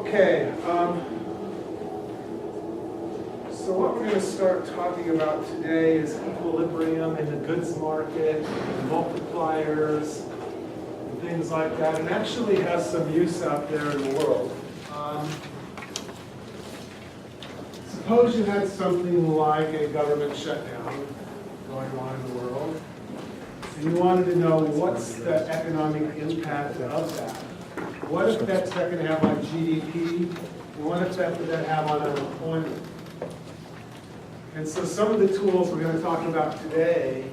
Okay, so what we're going to start talking about today is equilibrium in the goods market, and multipliers, and things like that, and actually has some use out there in the world. Suppose you had something like a government shutdown going on in the world, and you wanted to know what's the economic impact of that. What effects that can have on GDP, and what effect would that have on unemployment? And so some of the tools we're going to talk about today,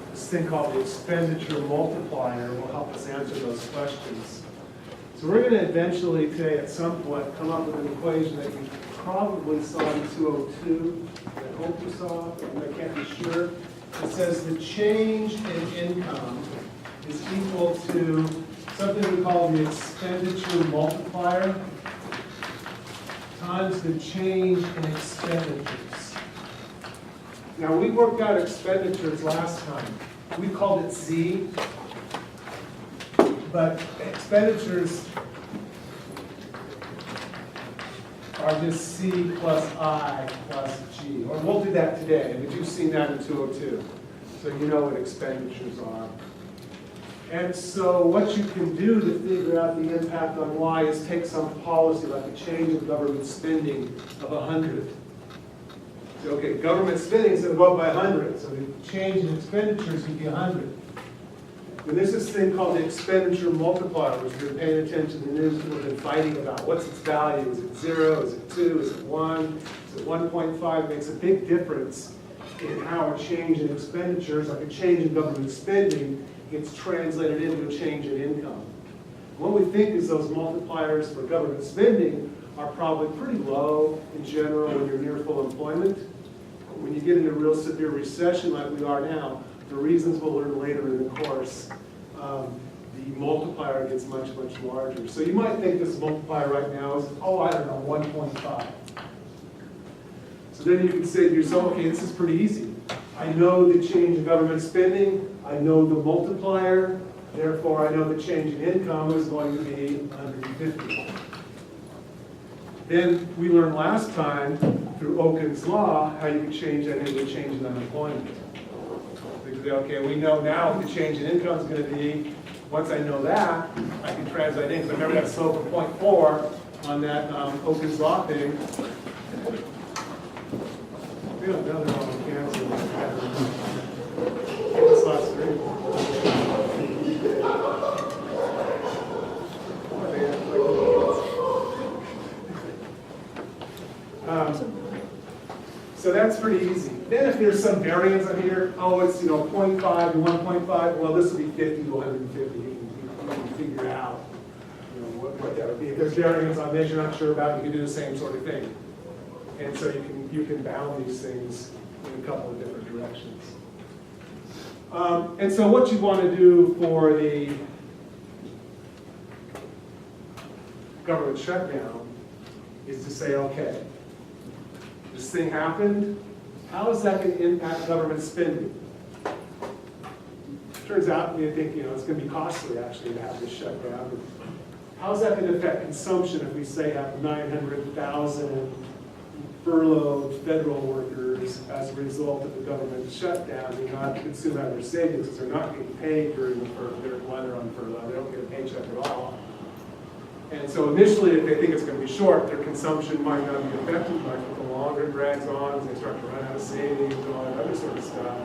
this thing called the expenditure multiplier, will help us answer those questions. So we're going to eventually today at some point come up with an equation that you probably saw in 202, I hope you saw, I can't be sure. It says the change in income is equal to something we call the expenditure multiplier times the change in expenditures. Now, we worked out expenditures last time. We called it Z, but expenditures are just C plus I plus G. Or we'll do that today, but you've seen that in 202. So you know what expenditures are. And so what you can do to figure out the impact on Y is take some policy, like a change in government spending of 100. So, okay, government spending is going to go up by 100, so the change in expenditures would be 100. And there's this thing called the expenditure multiplier, which if you're paying attention to the news, people have been fighting about what's its value. Is it 0? Is it 2? Is it 1? Is it 1.5? It makes a big difference in how a change in expenditures, like a change in government spending, gets translated into a change in income. What we think is those multipliers for government spending are probably pretty low in general when you're near full employment. When you get into a real severe recession like we are now, for reasons we'll learn later in the course, the multiplier gets much, much larger. So you might think this multiplier right now is, oh, I don't know, 1.5. So then you can say to yourself, okay, this is pretty easy. I know the change in government spending, I know the multiplier, therefore I know the change in income is going to be 150. Then we learned last time through Oken's law how you can change that into a change in unemployment. Because, okay, we know now what the change in income is going to be. Once I know that, I can translate in. Because I remember that slope of 0.4 on that Oken's law thing. We don't know they're all canceled. This last three. So that's pretty easy. Then if there's some variance on here, oh, it's 0.5 to 1.5. Well, this will be 50 to 150. You can figure out what that would be. If there's variance on this you're not sure about, you can do the same sort of thing. And so you can bound these things in a couple of different directions. And so what you want to do for the government shutdown is to say, okay, this thing happened, how is that going to impact government spending? Turns out you think it's going to be costly actually to have this shutdown. How is that going to affect consumption if we say have 900,000 furloughed federal workers as a result of the government shutdown do not consume out of their savings because they're not getting paid during while they're on furlough. They don't get a paycheck at all. And so initially, if they think it's going to be short, their consumption might not be affected much, but the longer it drags on, as they start to run out of savings and all that other sort of stuff,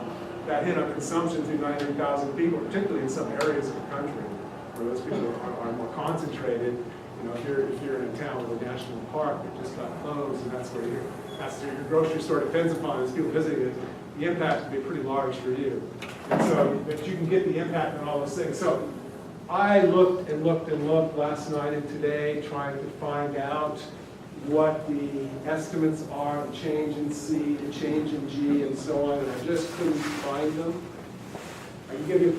that hit on consumption through 900,000 people, particularly in some areas of the country where those people are more concentrated. If you're in a town with a national park that just got closed, and that's where your grocery store depends upon as people visiting it, the impact would be pretty large for you. And so, but you can get the impact on all those things. So I looked and looked and looked last night and today trying to find out what the estimates are, the change in C, the change in G, and so on, and I just couldn't find them. I can give you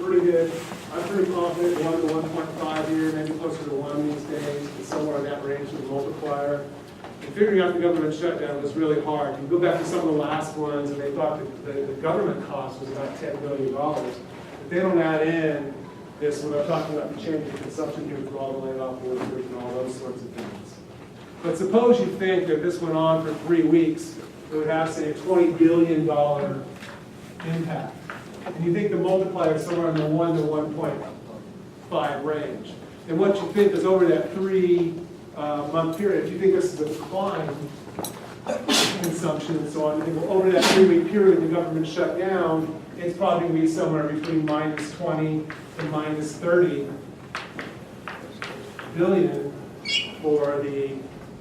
I'm pretty confident 1 to 1.5 here, maybe closer to 1 these days, but somewhere in that range with the multiplier. And figuring out the government shutdown was really hard. You go back to some of the last ones, and they thought that the government cost was about $10 billion. But they don't add in this when I'm talking about the change in consumption here through all the layoff workers and all those sorts of things. But suppose you think that this went on for 3 weeks, it would have, say, a $20 billion impact. And you think the multiplier is somewhere in the 1 to 1.5 range. And what you think is over that 3-month period, if you think this is a decline in consumption and so on, you think, well, over that 3-week period the government shut down, it's probably going to be somewhere between -20 to -30 billion for the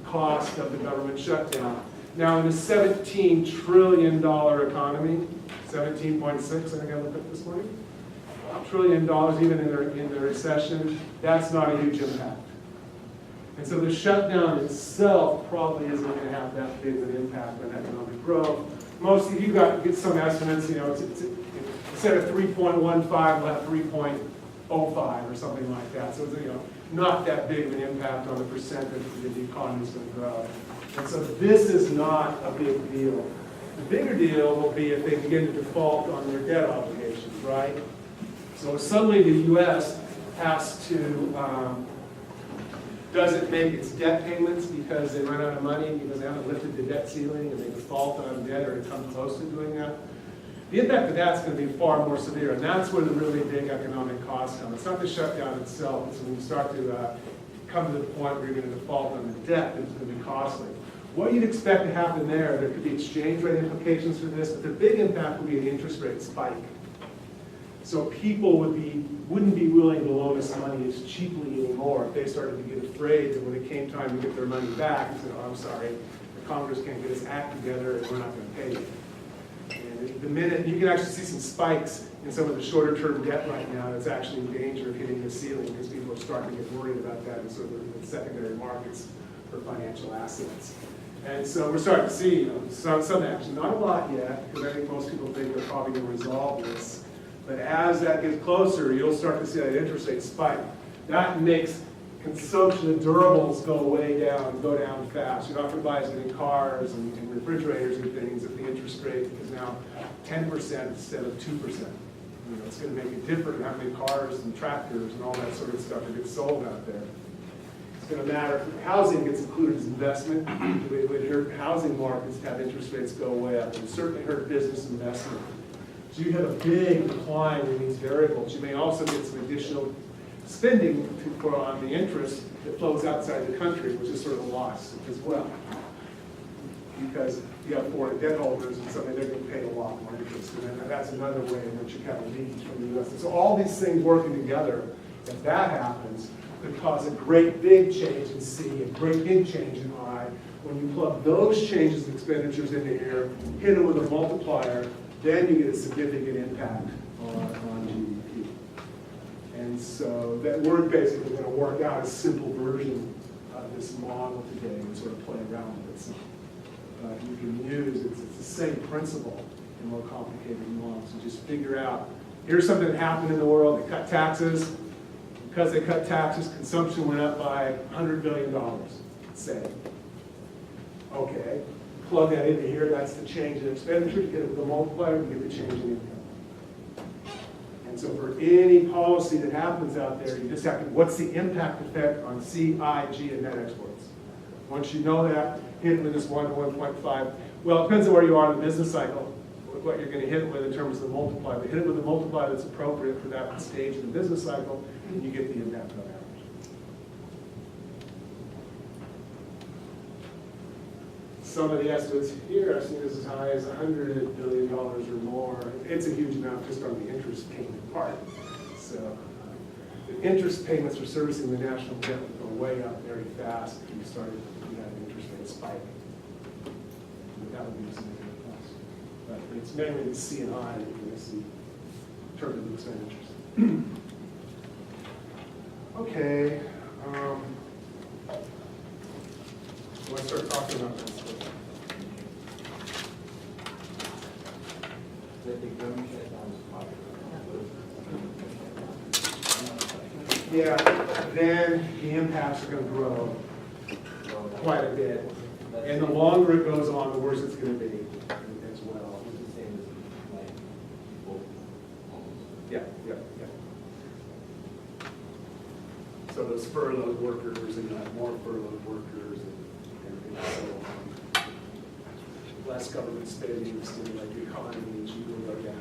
cost of the government shutdown. Now, in a $17 trillion economy, 17.6, I think I looked up this morning, $1 trillion even in the recession, that's not a huge impact. And so the shutdown itself probably isn't going to have that big of an impact on economic growth. Most of you get some estimates, instead of 3.15, we'll have 3.05 or something like that. So it's not that big of an impact on the percentage that the economy is going to grow. And so this is not a big deal. The bigger deal will be if they begin to default on their debt obligations, right? So suddenly the U.S. has to, doesn't make its debt payments because they run out of money, because they haven't lifted the debt ceiling and they default on debt or come close to doing that. The impact of that's going to be far more severe, and that's where the really big economic costs come. It's not the shutdown itself, it's when you start to come to the point where you're going to default on the debt that's going to be costly. What you'd expect to happen there could be exchange rate implications for this, but the big impact would be an interest rate spike. So people wouldn't be willing to loan us money as cheaply anymore if they started to get afraid that when it came time to get their money back, they said, oh, I'm sorry, the Congress can't get its act together and we're not going to pay you. And the minute, you can actually see some spikes in some of the shorter term debt right now that's actually in danger of hitting the ceiling because people are starting to get worried about that in sort of the secondary markets for financial assets. And so we're starting to see some action, not a lot yet, because I think most people think they're probably going to resolve this. But as that gets closer, you'll start to see that interest rate spike. That makes consumption of durables go down fast. You're not going to buy as many cars and refrigerators and things if the interest rate is now 10% instead of 2%. It's going to make it different how many cars and tractors and all that sort of stuff that gets sold out there. It's going to matter if housing gets included as investment. It would hurt housing markets to have interest rates go way up. It would certainly hurt business investment. So you have a big decline in these variables. You may also get some additional spending on the interest that flows outside the country, which is sort of a loss as well. Because you have foreign debt holders and something they're going to pay a lot more interest. And that's another way in which you kind of leads from the U.S. And so all these things working together, if that happens, could cause a great big change in C, a great big change in I. When you plug those changes in expenditures into here, hit it with a multiplier, then you get a significant impact on GDP. And so that we're basically going to work out a simple version of this model today and sort of play around with it. So, you can use, it's the same principle in more complicated models. So just figure out, here's something that happened in the world, they cut taxes. Because they cut taxes, consumption went up by $100 billion, say. Okay, plug that into here, that's the change in expenditure, you get it with a multiplier, you get the change in income. And so for any policy that happens out there, you just have to, what's the impact effect on C, I, G, and net exports? Once you know that, hit it with this 1 to 1.5. Well, it depends on where you are in the business cycle, what you're going to hit it with in terms of the multiplier. But hit it with a multiplier that's appropriate for that stage in the business cycle, and you get the impact on average. Some of the estimates here, I've seen this as high as $100 billion or more. It's a huge amount just on the interest payment part. So the interest payments for servicing the national debt would go way up very fast if you started to have an interest rate spike. But that would be a significant cost. But it's mainly the C and I that you're going to see in terms of the expenditures. Okay. Let's start talking about this. Yeah, then the impacts are going to grow quite a bit. And the longer it goes on, the worse it's going to be as well. Yeah. So those furloughed workers, and you have more furloughed workers, and so on. Less government spending, stimulate the economy, GDP will go down.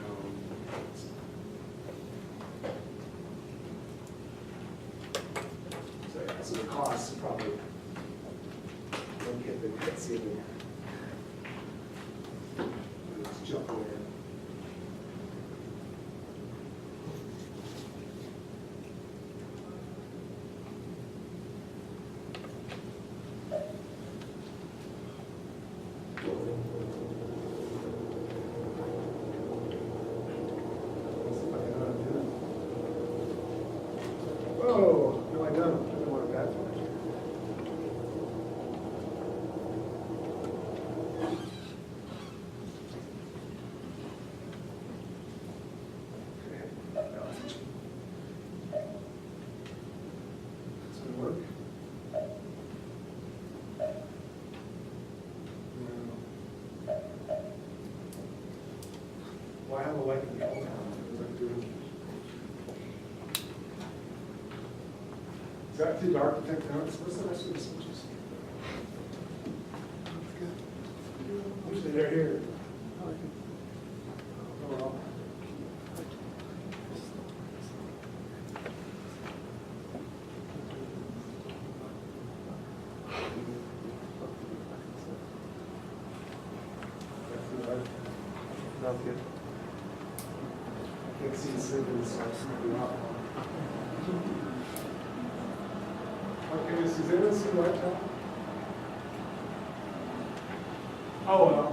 So, yeah, so the costs probably don't get the hits in. Let's jump away. Oh, no, I don't. I don't want that much. Does it work? No. Why have a light control now? What am I doing? Is that too dark to take notes? What's the rest of the switches? Usually they're here. Oh, well. Sounds good. I can't see the signals, so it's maybe not. Okay, is anyone see light now? Oh, well.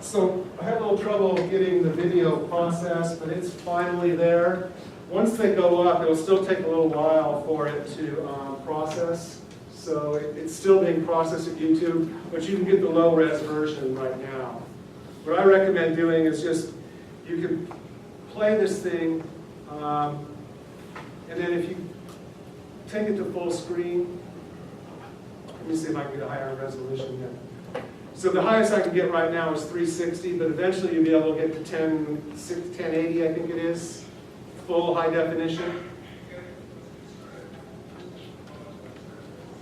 So I had a little trouble getting the video processed, but it's finally there. Once they go up, it'll still take a little while for it to process. So it's still being processed at YouTube, but you can get the low-res version right now. What I recommend doing is just, you can play this thing, and then if you take it to full screen. Let me see if I can get a higher resolution here. So the highest I can get right now is 360, but eventually you'll be able to get to 1080, I think it is, full high definition.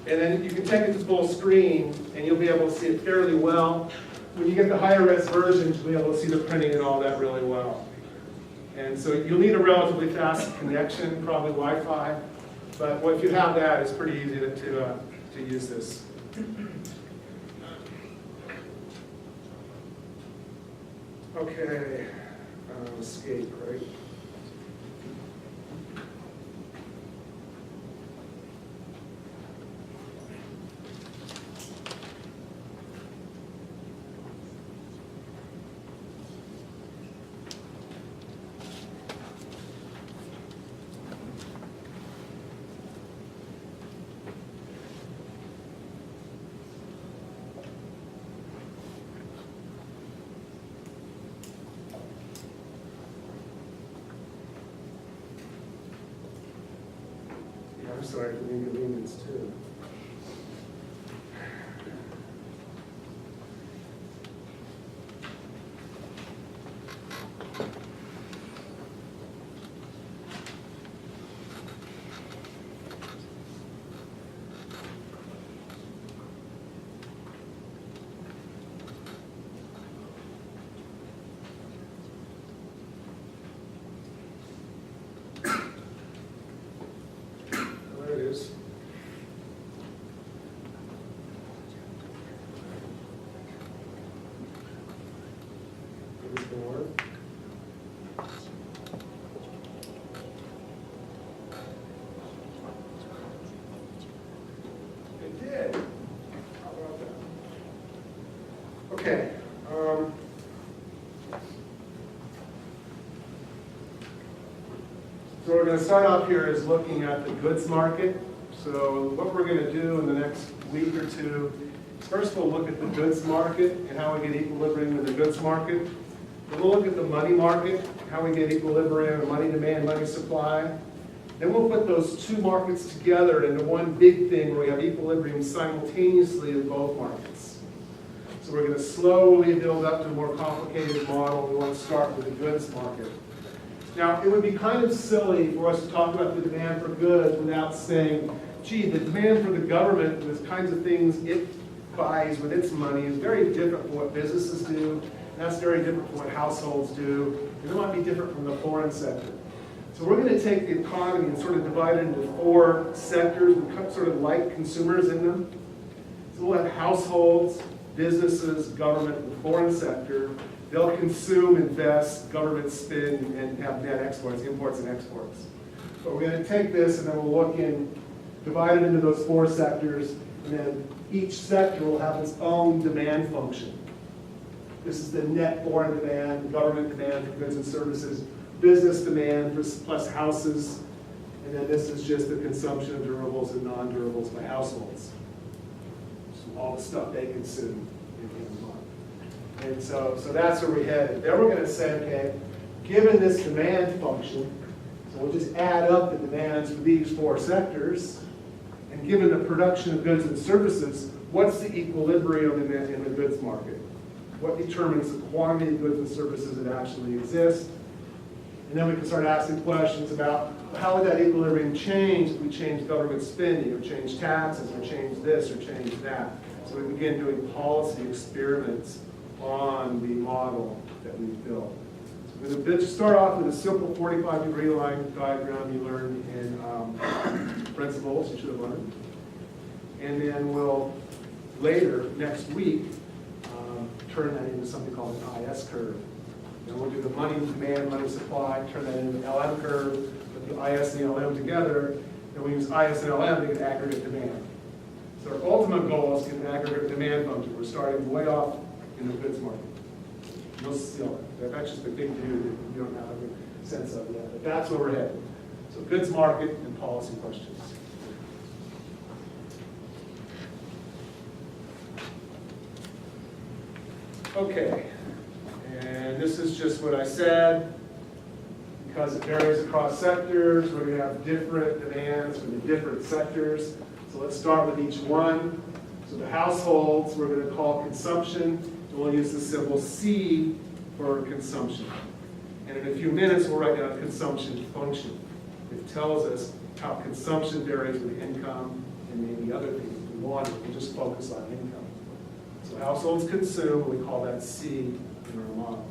And then you can take it to full screen, and you'll be able to see it fairly well. When you get the higher res versions, you'll be able to see the printing and all that really well. And so you'll need a relatively fast connection, probably Wi-Fi. But if you have that, it's pretty easy to use this. Okay, escape, right? I'm sorry for the inconvenience too. It did. How about that? Okay. So we're going to start off here is looking at the goods market. So what we're going to do in the next week or two is first we'll look at the goods market and how we get equilibrium in the goods market. Then we'll look at the money market, how we get equilibrium, money demand, money supply. Then we'll put those two markets together into one big thing where we have equilibrium simultaneously in both markets. So we're going to slowly build up to a more complicated model. We want to start with the goods market. Now, it would be kind of silly for us to talk about the demand for goods without saying, gee, the demand for the government, the kinds of things it buys with its money is very different from what businesses do, and that's very different from what households do, and it might be different from the foreign sector. So we're going to take the economy and sort of divide it into 4 sectors with sort of like consumers in them. So we'll have households, businesses, government, and foreign sector. They'll consume, invest, government spend, and have net exports, imports and exports. But we're going to take this and then we'll look in, divide it into those 4 sectors, and then each sector will have its own demand function. This is the net foreign demand, government demand for goods and services, business demand plus houses, and then this is just the consumption of durables and non-durables by households. So all the stuff they consume in a month. And so that's where we're headed. Then we're going to say, okay, given this demand function, so we'll just add up the demands for these 4 sectors, and given the production of goods and services, what's the equilibrium in the goods market? What determines the quantity of goods and services that actually exist? And then we can start asking questions about how would that equilibrium change if we change government spending, or change taxes, or change this, or change that. So we begin doing policy experiments on the model that we've built. So we're going to start off with a simple 45-degree line diagram you learned in principles, you should have learned. And then we'll later, next week, turn that into something called an IS curve. And we'll do the money demand, money supply, turn that into an LM curve, put the IS and the LM together, and we use IS and LM to get aggregate demand. So our ultimate goal is to get an aggregate demand function. We're starting way off in the goods market. No steal it. That's just a big view that you don't have a sense of yet. But that's where we're headed. So goods market and policy questions. Okay, and this is just what I said. Because it varies across sectors, we're going to have different demands for the different sectors. So let's start with each one. So the households, we're going to call consumption, and we'll use the symbol C for consumption. And in a few minutes, we'll write down a consumption function. It tells us how consumption varies with income and maybe other things. If we want it, we'll just focus on income. So households consume, we call that C in our model.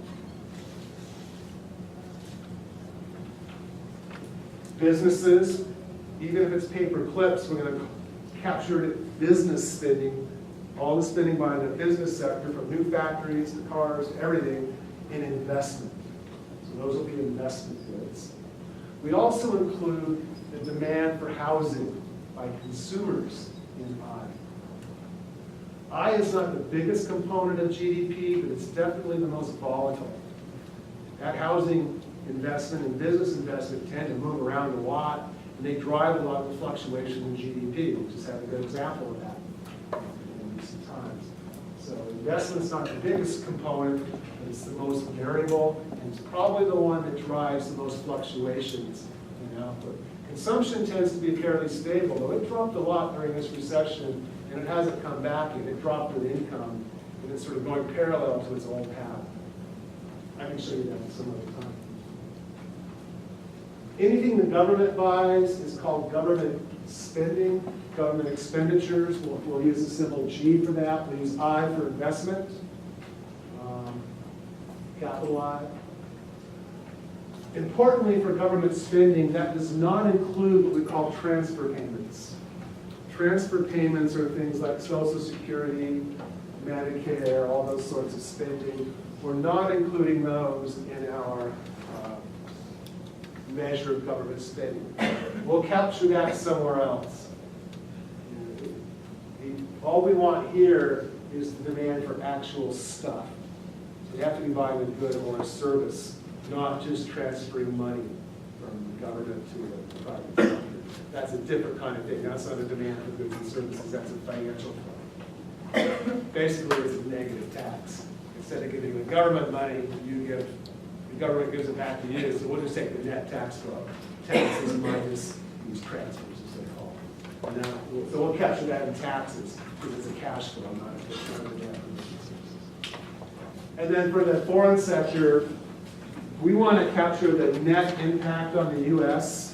Businesses, even if it's paper clips, we're going to capture it business spending, all the spending by the business sector, from new factories to cars to everything, in investment. So those will be investment goods. We also include the demand for housing by consumers in I. I is not the biggest component of GDP, but it's definitely the most volatile. That housing investment and business investment tend to move around a lot, and they drive a lot of the fluctuation in GDP. We just have a good example of that in recent times. So investment's not the biggest component, but it's the most variable, and it's probably the one that drives the most fluctuations in output. Consumption tends to be fairly stable, though it dropped a lot during this recession, and it hasn't come back yet. It dropped with income, and it's sort of going parallel to its old path. I can show you that some other time. Anything the government buys is called government spending, government expenditures. We'll use the symbol G for that. We'll use I for investment, capital I. Importantly for government spending, that does not include what we call transfer payments. Transfer payments are things like Social Security, Medicare, all those sorts of spending. We're not including those in our measure of government spending. We'll capture that somewhere else. All we want here is the demand for actual stuff. So you have to be buying a good or a service, not just transferring money from the government to the private sector. That's a different kind of thing. That's not a demand for goods and services. That's a financial flow. Basically, it's a negative tax. Instead of giving the government money, the government gives it back to you. So we'll just take the net tax flow. Taxes minus these transfers, as they call it. Now, so we'll capture that in taxes because it's a cash flow, not a net. And then for the foreign sector, we want to capture the net impact on the US.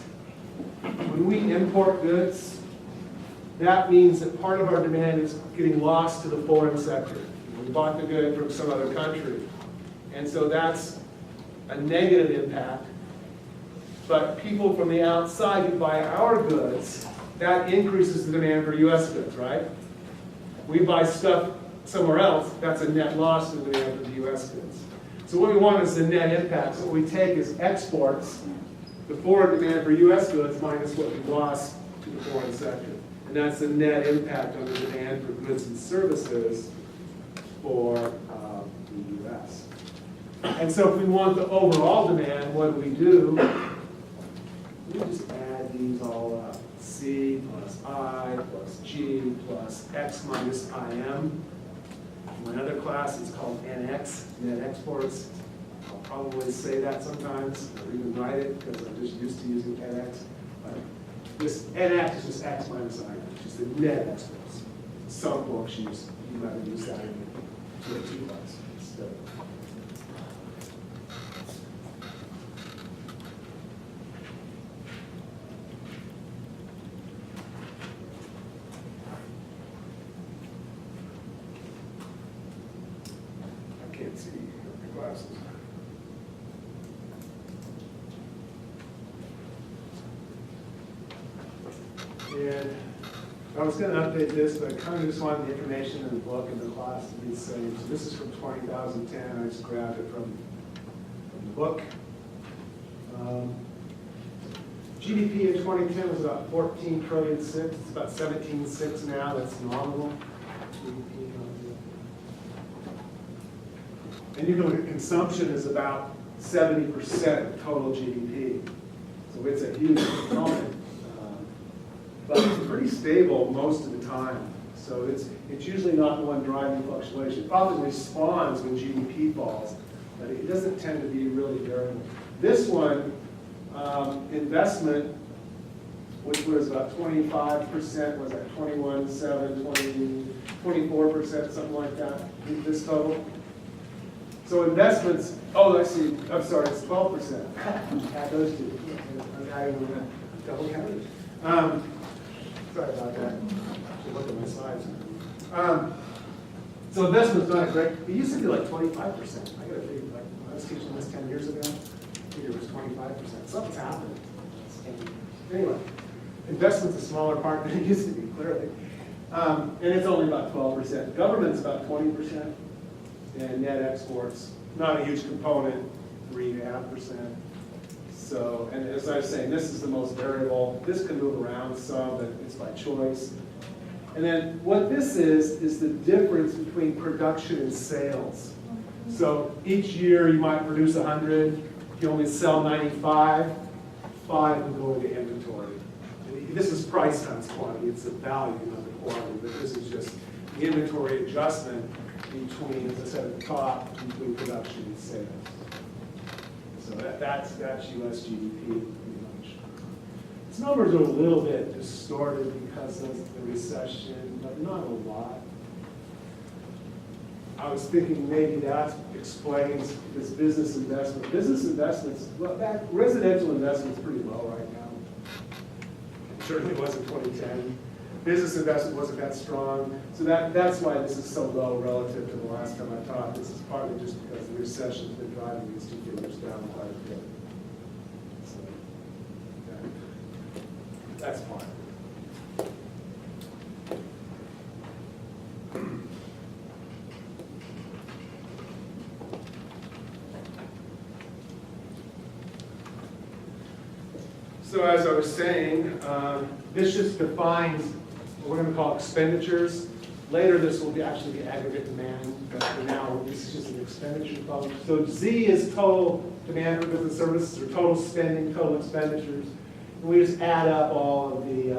When we import goods, that means that part of our demand is getting lost to the foreign sector. We bought the good from some other country. And so that's a negative impact. But people from the outside who buy our goods, that increases the demand for US goods, right? We buy stuff somewhere else, that's a net loss to the demand for the US goods. So what we want is the net impact. So what we take is exports, the forward demand for US goods minus what we lost to the foreign sector. And that's the net impact on the demand for goods and services for the US. And so if we want the overall demand, what do? We just add these all up. C plus I plus G plus X minus IM. In my other class, it's called NX, net exports. I'll probably say that sometimes, or even write it, because I'm just used to using NX. But this NX is just X minus IM, it's just the net exports. Some books you might use that in the TOT class instead. Can't see the glasses. And I was going to update this, but I kind of just wanted the information in the book and the class to be the same. So this is from 2010. I just grabbed it from the book. GDP in 2010 was about 14 trillion six. It's about 17.6 now. That's nominal. And you know that consumption is about 70% of total GDP. So it's a huge component. But it's pretty stable most of the time. So it's usually not the one driving fluctuation. It often responds when GDP falls, but it doesn't tend to be really variable. This one, investment, which was about 25%, was at 21.7, 24%, something like that, this total. So investments, oh, I see, I'm sorry, it's 12%. Add those two. I'm adding double counted. Sorry about that. I should look at my slides. So investment's not great. It used to be like 25%. I got to figure, like, when I was teaching this 10 years ago, I figured it was 25%. Something's happened. Anyway, investment's a smaller part than it used to be, clearly. And it's only about 12%. Government's about 20%. And net exports, not a huge component, 3.5%. So, and as I was saying, this is the most variable. This can move around some, but it's by choice. And then what this is the difference between production and sales. So each year you might produce 100, you only sell 95, 5 will go into inventory. And this is price times quantity, it's the value, not the quantity, but this is just the inventory adjustment between, as I said at the top, between production and sales. So that's US GDP pretty much. These numbers are a little bit distorted because of the recession, but not a lot. I was thinking maybe that explains this business investment. Business investments, well, residential investment is pretty low right now. It certainly was in 2010. Business investment wasn't that strong, so that's why this is so low relative to the last time I taught. This is partly just because the recession's been driving these two figures down quite a bit. So that's part of it. So as I was saying, this just defines what we're going to call expenditures. Later this will actually be aggregate demand, but for now this is just an expenditure problem. So Z is total demand for goods and services, or total spending, total expenditures. And we just add up all of the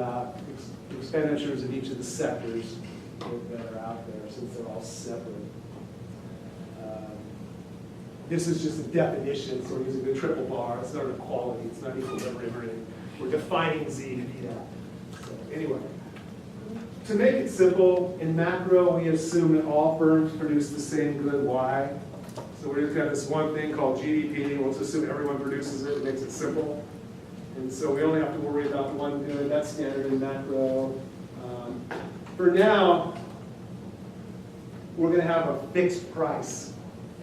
expenditures in each of the sectors that are out there, since they're all separate. This is just a definition, so we're using the triple bar. It's not equality, it's not equilibrium or anything. We're defining Z to be that. So anyway, to make it simple, in macro we assume that all firms produce the same good Y. So we're just gonna have this one thing called GDP. We'll just assume everyone produces it. It makes it simple. And so we only have to worry about one good. That's standard in macro. For now, we're going to have a fixed price.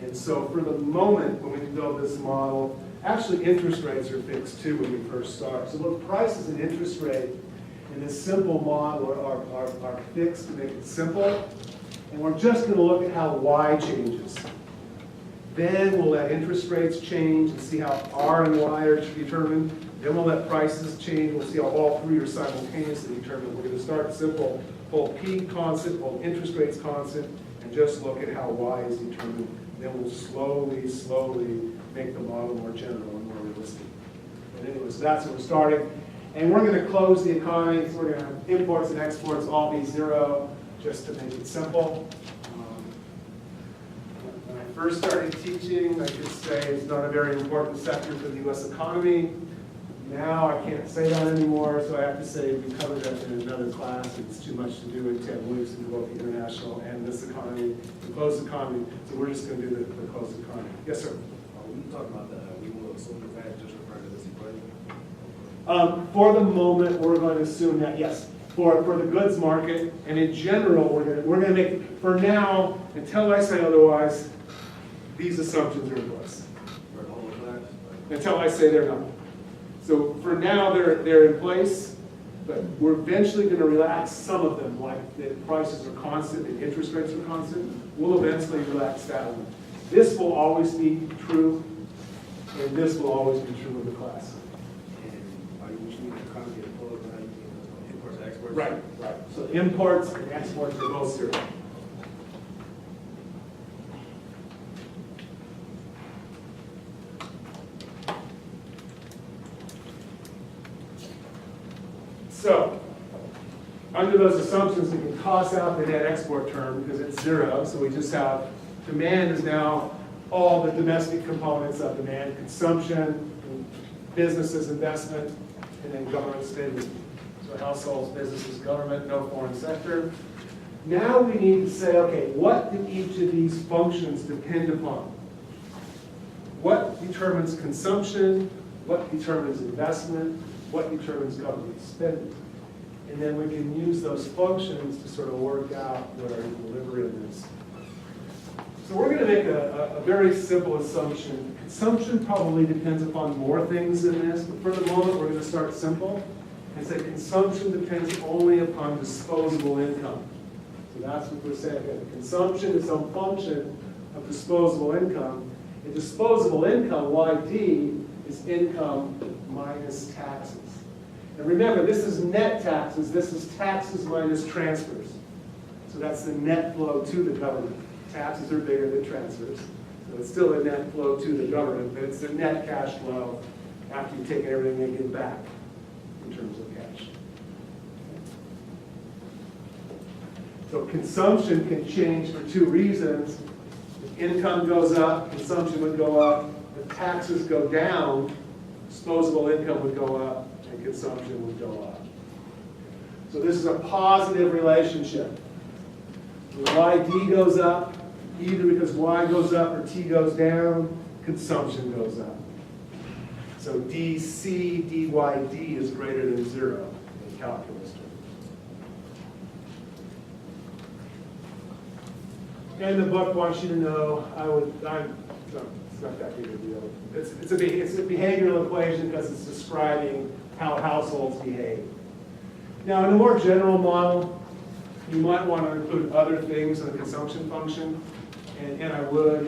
And so for the moment, when we build this model, actually interest rates are fixed too when we first start. So both prices and interest rate in this simple model are fixed to make it simple. And we're just going to look at how Y changes. Then we'll let interest rates change and see how R and Y are determined. Then we'll let prices change. We'll see how all three are simultaneously determined. We're going to start simple, hold P constant, hold interest rates constant, and just look at how Y is determined. Then we'll slowly make the model more general and more realistic. But anyway, so that's where we're starting. And we're going to close the economy. So we're going to have imports and exports all be zero, just to make it simple. When I first started teaching, I could say it's not a very important sector for the U.S. economy. Now I can't say that anymore, so I have to say we covered that in another class. It's too much to do in 10 weeks to do both the international and this economy, the closed economy. So we're just going to do the closed economy. Yes, sir? When you talk about that, we will assume that just refer to this equation? For the moment, we're going to assume that, yes. For the goods market, and in general, we're going to make, for now, until I say otherwise, these assumptions are in place. For the whole class? Until I say they're not. So for now, they're in place, but we're eventually going to relax some of them, like the prices are constant and interest rates are constant. We'll eventually relax that one. This will always be true, and this will always be true in the class. And are you using the economy to pull up and imports and exports? Right. So imports and exports are both zero. So, under those assumptions, we can toss out the net export term because it's zero. So we just have demand is now all the domestic components of demand, consumption, businesses, investment, and then government spending. So households, businesses, government, no foreign sector. Now we need to say, okay, what do each of these functions depend upon? What determines consumption? What determines investment? What determines government spending? And then we can use those functions to sort of work out what our equilibrium is. So we're going to make a very simple assumption. Consumption probably depends upon more things than this, but for the moment we're going to start simple and say consumption depends only upon disposable income. So that's what we're saying. Okay, consumption is some function of disposable income. And disposable income, YD, is income minus taxes. And remember, this is net taxes. This is taxes minus transfers. So that's the net flow to the government. Taxes are bigger than transfers. So it's still a net flow to the government, but it's the net cash flow after you take everything they give back in terms of cash. So consumption can change for two reasons. If income goes up, consumption would go up. If taxes go down, disposable income would go up and consumption would go up. So this is a positive relationship. When YD goes up, either because Y goes up or T goes down, consumption goes up. So DC dYD is greater than 0 in calculus terms. And the book wants you to know, it's not that big a deal. It's a behavioral equation because it's describing how households behave. Now, in a more general model, you might want to include other things in the consumption function, and I would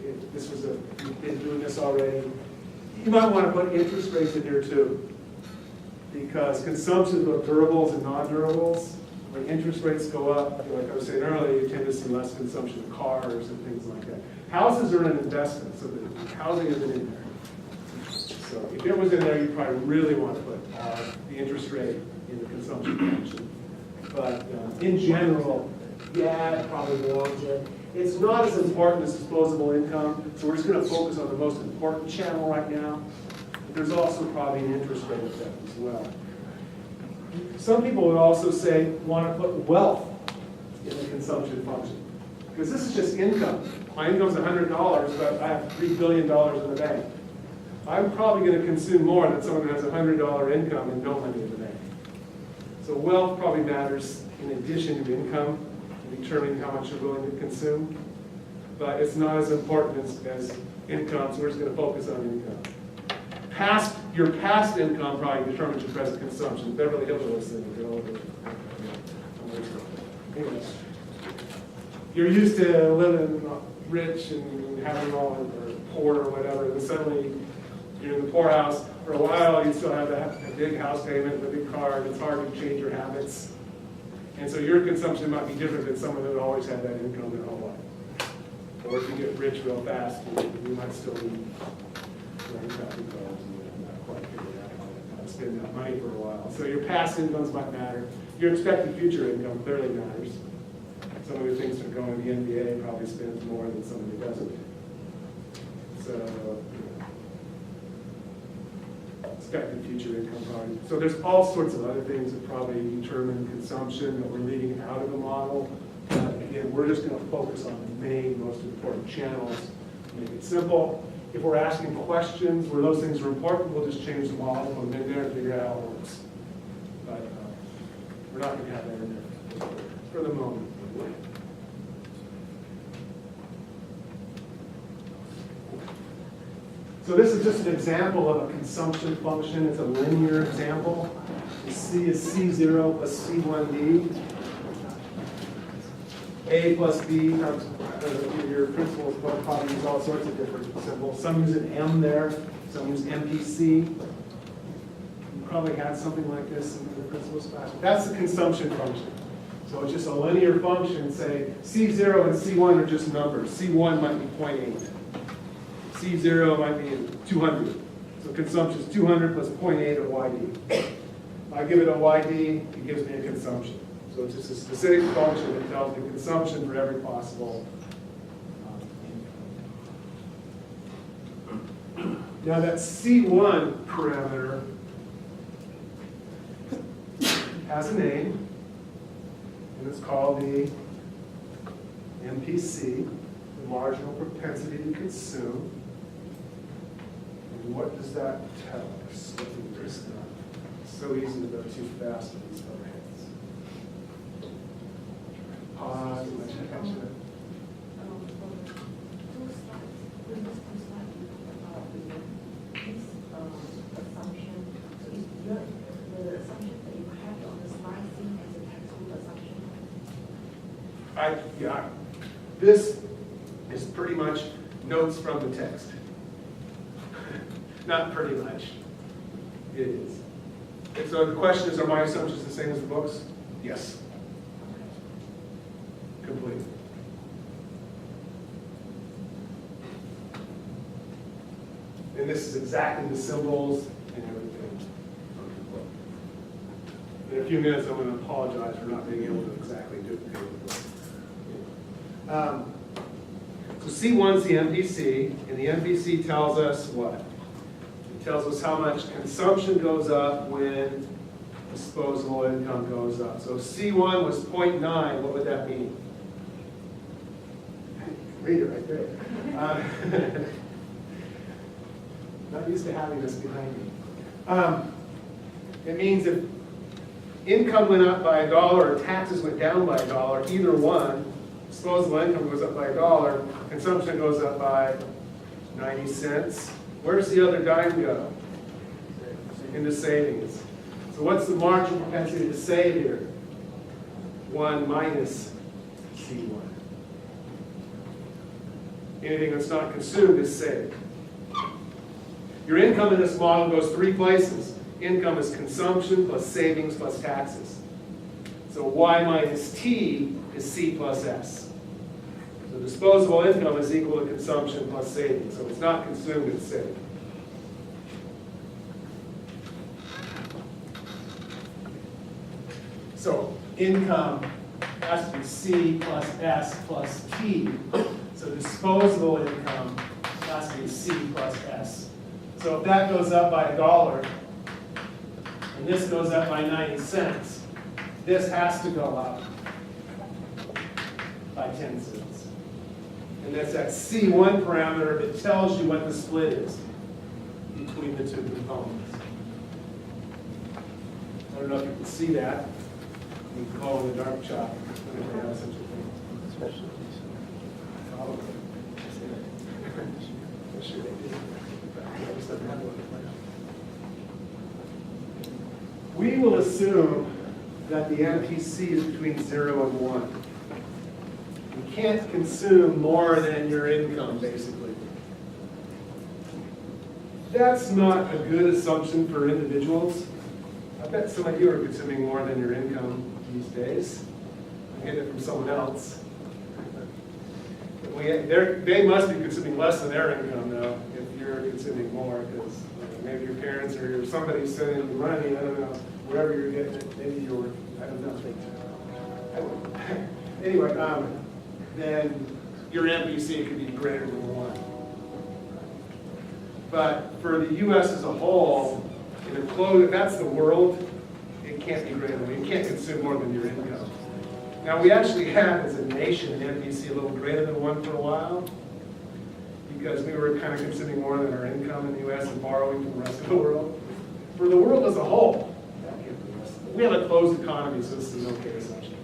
if this was you've been doing this already. You might want to put interest rates in here too, because consumption is about durables and non-durables. When interest rates go up, like I was saying earlier, you tend to see less consumption of cars and things like that. Houses are an investment, so the housing isn't in there. So if it was in there, you'd probably really want to put the interest rate in the consumption function. But in general, yeah, it probably belongs there. It's not as important as disposable income, so we're just going to focus on the most important channel right now. But there's also probably an interest rate effect as well. Some people would also say want to put wealth in the consumption function. Because this is just income. My income's $100, but I have $3 billion in the bank. I'm probably going to consume more than someone who has a $100 income and no money in the bank. So wealth probably matters in addition to income in determining how much you're willing to consume. But it's not as important as income, so we're just going to focus on income. Your past income probably determines your present consumption. Beverly Hills was saying, anyways, you're used to living rich and having all, or poor or whatever, and suddenly you're in the poorhouse. For a while, you still have a big house payment, a big car, and it's hard to change your habits. And so your consumption might be different than someone that always had that income their whole life. Or if you get rich real fast, you might still be running traffic cars and not quite figuring out how to spend that money for a while. So your past incomes might matter. Your expected future income clearly matters. Someone who thinks they're going to the NBA probably spends more than someone who doesn't. So, expected future income probably. So there's all sorts of other things that probably determine consumption that we're leaving out of the model. Again, we're just going to focus on the main, most important channels, make it simple. If we're asking questions where those things are important, we'll just change the model, put them in there, and figure out how it works. But we're not going to have that in there for the moment. So this is just an example of a consumption function. It's a linear example. C is C0 plus C1D. A plus B times your principles will probably use all sorts of different symbols. Some use an M there, some use MPC. You probably had something like this in the principles class. That's the consumption function. So it's just a linear function. Say C0 and C1 are just numbers. C1 might be 0.8. C0 might be 200. So consumption is 200 plus 0.8 of YD. If I give it a YD, it gives me a consumption. So it's just a specific function that tells me consumption for every possible income. Now that C1 parameter has a name, and it's called the MPC, the marginal propensity to consume. And what does that tell us? It's so easy to go too fast with these overheads. Pause, and check out it. Yeah, this is pretty much notes from the text. Not pretty much. It is. And so the question is, are my assumptions the same as the books? Yes. Completely. And this is exactly the symbols and everything from the book. In a few minutes, I'm going to apologize for not being able to exactly duplicate the book. So C1 is the MPC, and the MPC tells us what? It tells us how much consumption goes up when disposable income goes up. So if C1 was 0.9, what would that mean? Read it right there. Not used to having this behind me. It means if income went up by $1 or taxes went down by $1, either one, disposable income goes up by $1, consumption goes up by 90 cents. Where does the other dime go? Into savings. So what's the marginal propensity to save here? 1 minus C1. Anything that's not consumed is saved. Your income in this model goes 3 places. Income is consumption plus savings plus taxes. So Y minus T is C plus S. So disposable income is equal to consumption plus savings. So it's not consumed, it's saved. So income has to be C plus S plus T. So disposable income has to be C plus S. So if that goes up by $1, and this goes up by 90 cents, this has to go up by 10 cents. And that's that C1 parameter that tells you what the split is between the two components. I don't know if you can see that. You can call it a dark chop if they have such a thing. Especially Sure they do. We will assume that the MPC is between 0 and 1. You can't consume more than your income, basically. That's not a good assumption for individuals. I bet some of you are consuming more than your income these days. I'm getting it from someone else. They must be consuming less than their income, though, if you're consuming more, because maybe your parents or somebody's sending you money, I don't know, wherever you're getting it, maybe you're, I don't know. Anyway, then your MPC could be greater than 1. But for the U.S. as a whole, in a closed, if that's the world, it can't be greater than, you can't consume more than your income. Now, we actually had, as a nation, an MPC a little greater than 1 for a while, because we were kind of consuming more than our income in the U.S. and borrowing from the rest of the world. For the world as a whole, that can't be the rest of it. We have a closed economy, so this is an okay assumption.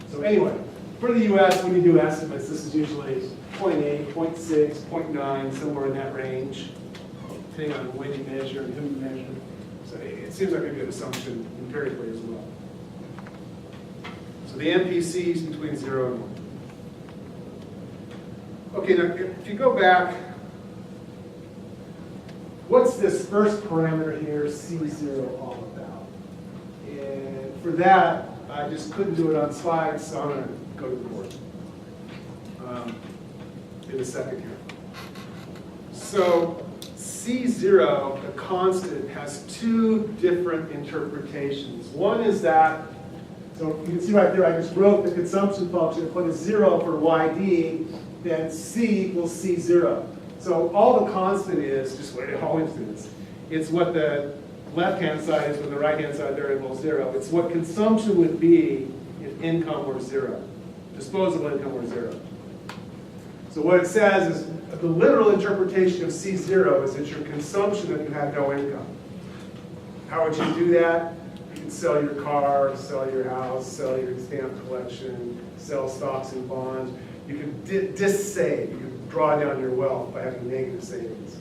So anyway, for the U.S., when you do estimates, this is usually 0.8, 0.6, 0.9, somewhere in that range, depending on when you measure and who you measure. So it seems like a good assumption empirically as well. So the MPC is between 0 and 1. Okay, now if you go back, what's this first parameter here, C0, all about? And for that, I just couldn't do it on slides, so I'm going to go to the board in a second here. So C0, the constant, has 2 different interpretations. One is that, so you can see right there, I just wrote the consumption function. If put a 0 for YD, then C equals C0. So all the constant is, just what it always is, it's what the left-hand side is when the right-hand side variable is 0. It's what consumption would be if income were 0, disposable income were 0. So what it says is, the literal interpretation of C0 is it's your consumption if you had no income. How would you do that? You can sell your car, sell your house, sell your stamp collection, sell stocks and bonds. You can dis-save. You can draw down your wealth by having negative savings,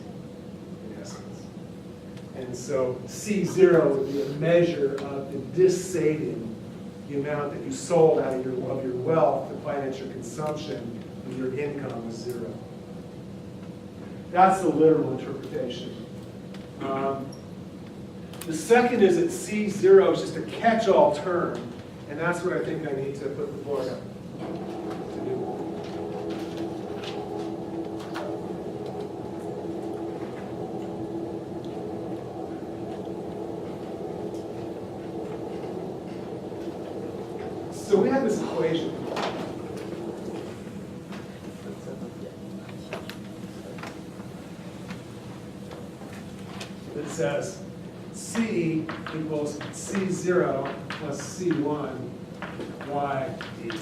in essence. And so C0 would be a measure of the dis-saving, the amount that you sold out of your wealth to finance your consumption when your income was 0. That's the literal interpretation. The second is that C0 is just a catch-all term, and that's what I think I need to put the board up to do. So we have this equation. It says C equals C0 plus C1 YD. If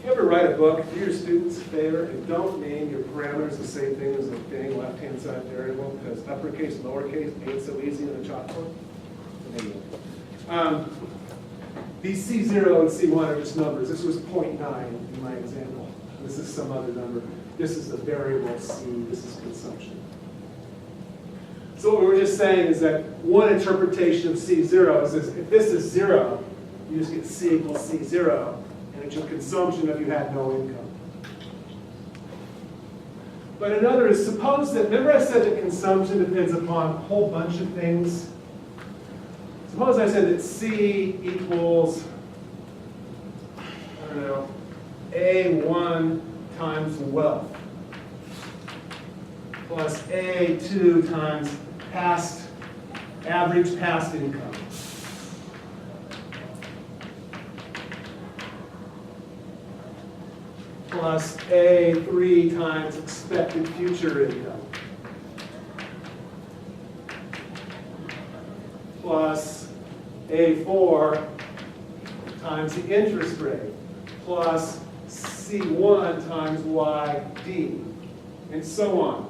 you ever write a book, do your students a favor and don't name your parameters the same thing as the dang left-hand side variable, because uppercase, lowercase ain't so easy in the chalkboard. These C0 and C1 are just numbers. This was 0.9 in my example. This is some other number. This is the variable C. This is consumption. So what we were just saying is that one interpretation of C0 is this: if this is 0, you just get C equals C0, and it's your consumption if you had no income. But another is, suppose that, remember I said that consumption depends upon a whole bunch of things? Suppose I said that C equals, I don't know, A1 times wealth plus A2 times average past income. Plus A3 times expected future income. Plus A4 times the interest rate. Plus C1 times YD, and so on.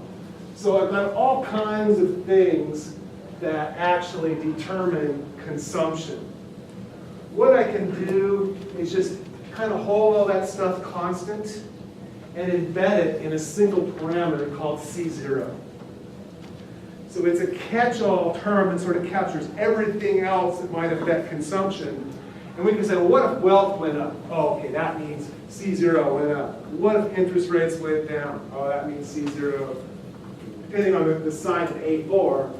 So I've got all kinds of things that actually determine consumption. What I can do is just kind of hold all that stuff constant and embed it in a single parameter called C0. So it's a catch-all term that sort of captures everything else that might affect consumption. And we can say, well, what if wealth went up? Oh, okay, that means C0 went up. What if interest rates went down? Oh, that means C0. Depending on the sign of A4,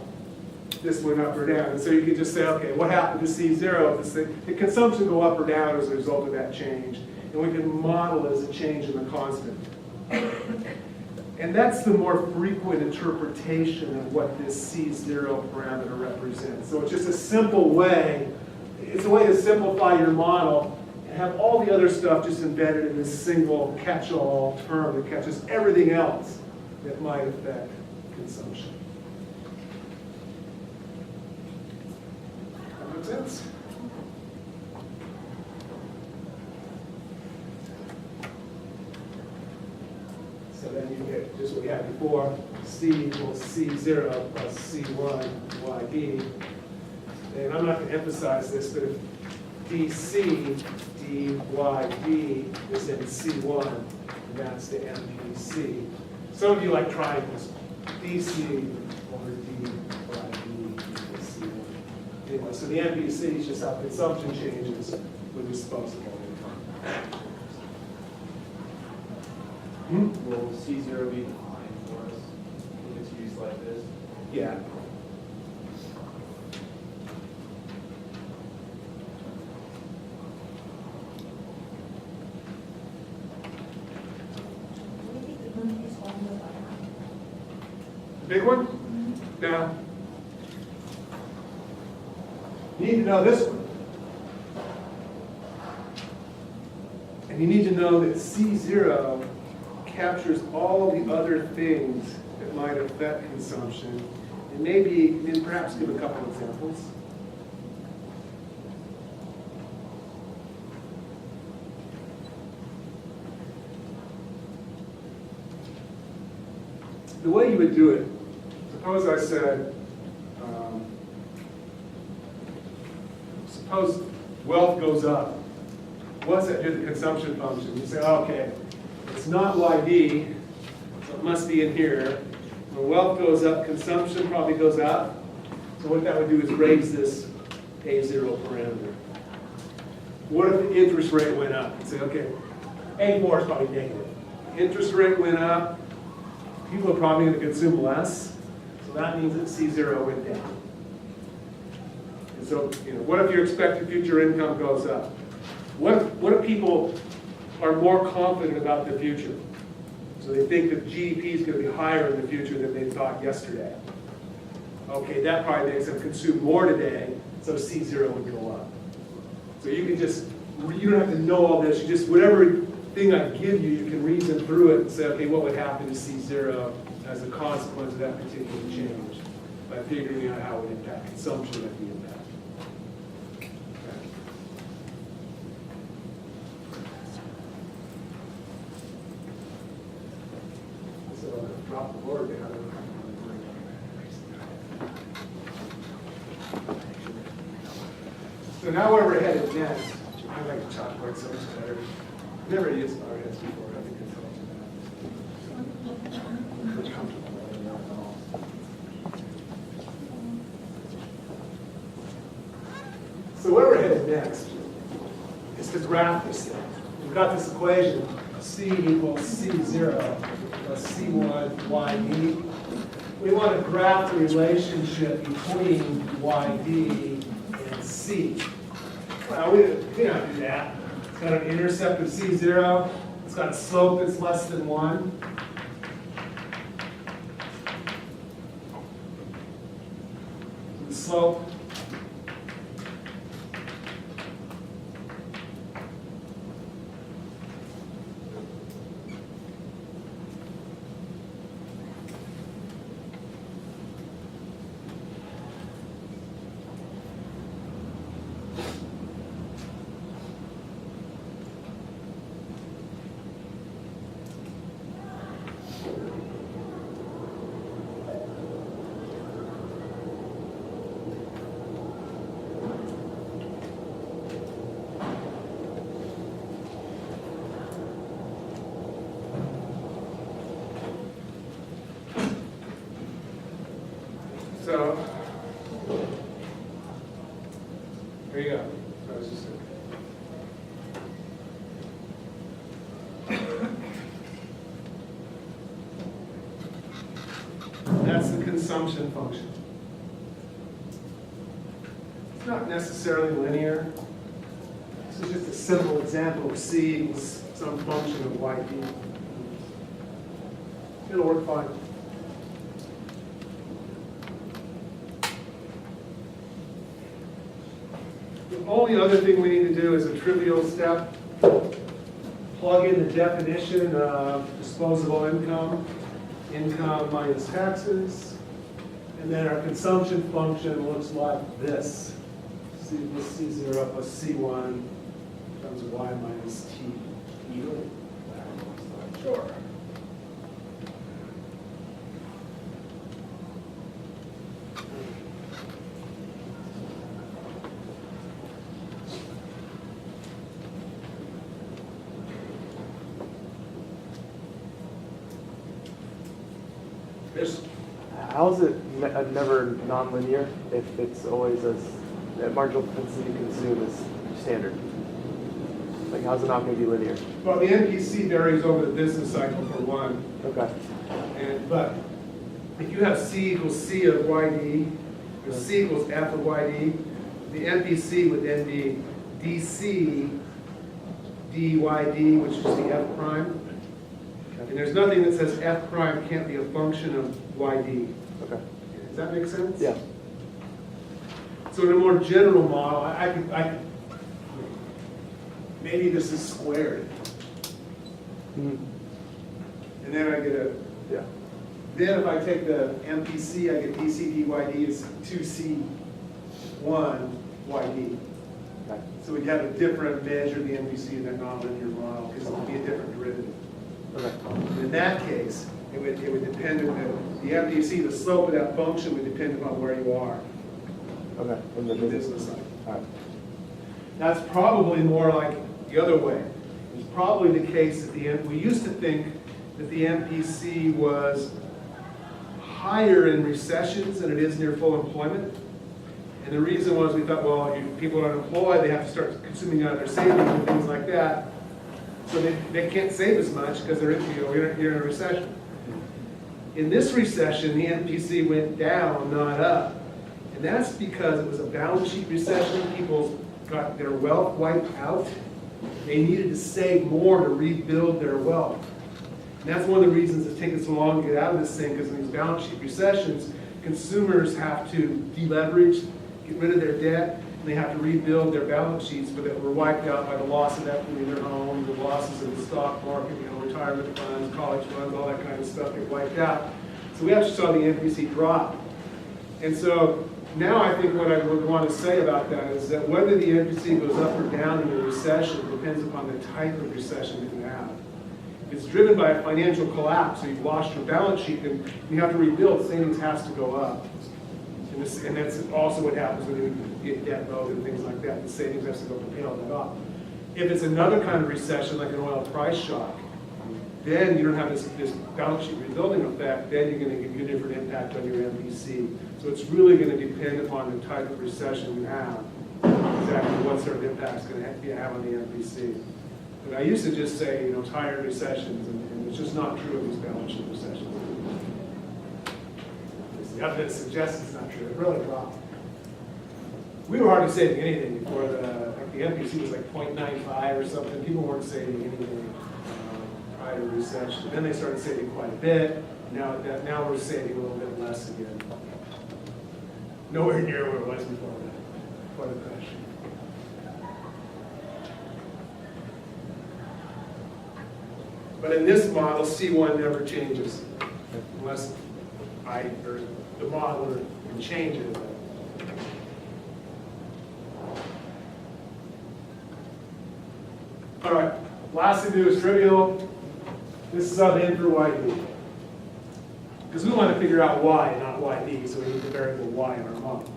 this went up or down. And so you can just say, okay, what happened to C0? Did consumption go up or down as a result of that change? And we can model it as a change in the constant. And that's the more frequent interpretation of what this C0 parameter represents. So it's just a simple way, it's a way to simplify your model and have all the other stuff just embedded in this single catch-all term that catches everything else that might affect consumption. That makes sense? So then you get just what we had before, C equals C0 plus C1 YD. And I'm not going to emphasize this, but if DC dYD is in C1, that's the MPC. Some of you like triangles. DC over dYD equals C1. Anyway, so the MPC is just how consumption changes with disposable income. Will C0 be defined for us if it's used like this? Yeah. The big one? Now, you need to know this one. And you need to know that C0 captures all the other things that might affect consumption, and perhaps give a couple examples. The way you would do it, suppose I said, suppose wealth goes up. What's that do to the consumption function? You say, oh, okay, it's not YD, so it must be in here. When wealth goes up, consumption probably goes up. So what that would do is raise this A0 parameter. What if the interest rate went up? You say, okay, A4 is probably negative. Interest rate went up, people are probably going to consume less, so that means that C0 went down. And so, what if your expected future income goes up? What if people are more confident about the future? So they think that GDP is going to be higher in the future than they thought yesterday. Okay, that probably makes them consume more today, so C0 would go up. So you can just, you don't have to know all this, you just, whatever thing I give you, you can reason through it and say, okay, what would happen to C0 as a consequence of that particular change by figuring out how it would impact consumption at the impact. So drop the board down. So now where we're headed next, I like the chalkboard so much better. Never used our heads before, I think it's much comfortable. So where we're headed next is to graph this thing. We've got this equation, C equals C0 plus C1 YD. We want to graph the relationship between YD and C. Well, we don't do that. It's got an intercept of C0. It's got a slope that's less than 1. The slope So, there you go. So I was just That's the consumption function. It's not necessarily linear. This is just a simple example of C equals some function of YD. It'll work fine. The only other thing we need to do is a trivial step. Plug in the definition of disposable income, income minus taxes, and then our consumption function looks like this. C equals C0 plus C1 becomes Y minus T. Sure. How is it never nonlinear if it's always as that marginal propensity to consume is standard? Like, how's it not going to be linear? Well, the NPC varies over the business cycle for one. Okay. But if you have C equals C of YD, or C equals F of YD, the NPC would then be DC dYD, which is the F prime. And there's nothing that says F prime can't be a function of YD. Okay. Does that make sense? Yeah. So in a more general model, I could maybe this is squared. Mm-hmm. And then I get a, Yeah. then if I take the MPC, I get DC dYD is 2C1 YD. Okay. So we'd have a different measure of the MPC in that nonlinear model because it would be a different derivative. Okay. In that case, it would depend on the MPC, the slope of that function would depend upon where you are Okay. In the in the business cycle. All right. That's probably more like the other way. It's probably the case that we used to think that the MPC was higher in recessions than it is near full employment. And the reason was we thought, well, if people are unemployed, they have to start consuming out of their savings and things like that. So they can't save as much because they're you're in a recession. In this recession, the MPC went down, not up. And that's because it was a balance sheet recession. People got their wealth wiped out. They needed to save more to rebuild their wealth. And that's one of the reasons it's taken so long to get out of this thing, because in these balance sheet recessions, consumers have to deleverage, get rid of their debt, and they have to rebuild their balance sheets that were wiped out by the loss of equity in their home, the losses in the stock market, retirement funds, college funds, all that kind of stuff get wiped out. So we actually saw the MPC drop. And so now I think what I would want to say about that is that whether the MPC goes up or down in a recession depends upon the type of recession that you have. If it's driven by a financial collapse, so you've lost your balance sheet and you have to rebuild, savings has to go up. And that's also what happens when you get debt load and things like that. The savings has to go to pay all that off. If it's another kind of recession, like an oil price shock, then you don't have this balance sheet rebuilding effect, then you're going to get a different impact on your MPC. So it's really going to depend upon the type of recession you have, exactly what sort of impact it's going to have on the MPC. But I used to just say, tired recessions, and it's just not true of these balance sheet recessions. The evidence suggests it's not true. It really dropped. We were hardly saving anything before the MPC was like 0.95 or something. People weren't saving anything prior to recession. Then they started saving quite a bit. Now we're saving a little bit less again. Nowhere near where it was before the crash. But in this model, C1 never changes unless or the modeler can change it. All right, last thing to do is trivial. This is sub n for YD. Because we want to figure out Y, not YD, so we need the variable Y in our model.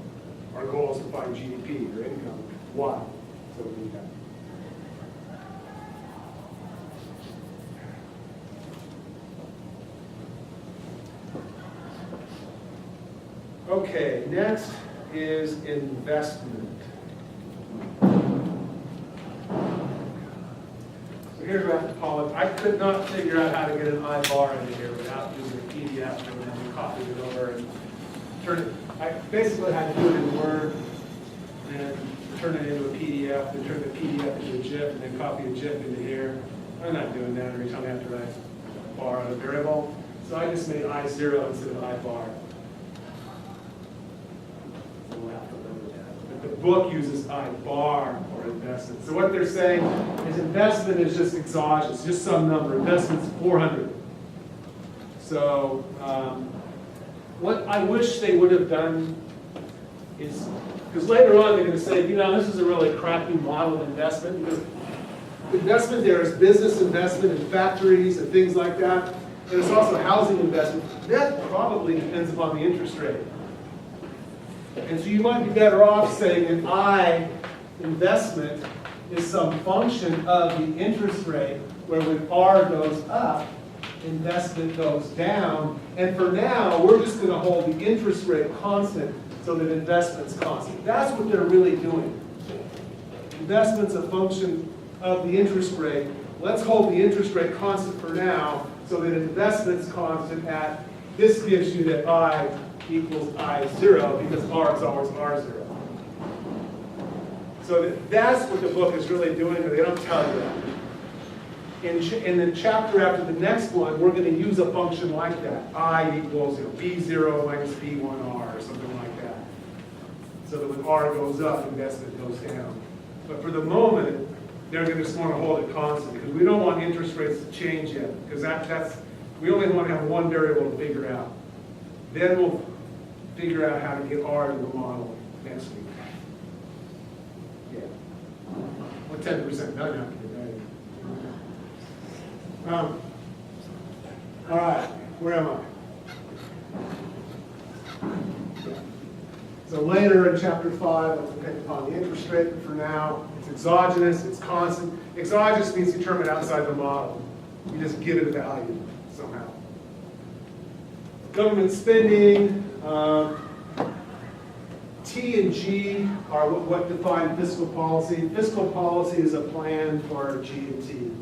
Our goal is to find GDP or income, Y. So we need that. Okay, next is investment. So here's what I have to call it. I could not figure out how to get an I bar into here without using a PDF and then copy it over and turn it. I basically had to do it in Word and turn it into a PDF, then turn the PDF into a GIF, and then copy a GIF into here. I'm not doing that every time I have to write a bar on a variable. So I just made I0 instead of I bar. So we'll have to live with that. But the book uses I bar for investment. So what they're saying is investment is just exogenous, just some number. Investment's 400. So what I wish they would have done is, because later on they're going to say, you know, this is a really crappy model of investment, because investment there is business investment in factories and things like that, and it's also housing investment. That probably depends upon the interest rate. And so you might be better off saying an I investment is some function of the interest rate, where when R goes up, investment goes down, and for now, we're just going to hold the interest rate constant so that investment's constant. That's what they're really doing. Investment's a function of the interest rate. Let's hold the interest rate constant for now so that investment's constant at, this gives you that I equals I0 because R is always R0. So that's what the book is really doing, but they don't tell you that. In the chapter after the next one, we're going to use a function like that. I equals B0 minus B1R or something like that. So that when R goes up, investment goes down. But for the moment, they're going to just want to hold it constant because we don't want interest rates to change yet, because we only want to have one variable to figure out. Then we'll figure out how to get R into the model next week. Yeah. Well, 10%, no, no. All right, where am I? So later in chapter 5, I'll depend upon the interest rate, but for now, it's exogenous, it's constant. Exogenous means determined outside the model. You just give it a value somehow. Government spending, T and G are what define fiscal policy. Fiscal policy is a plan for G and T.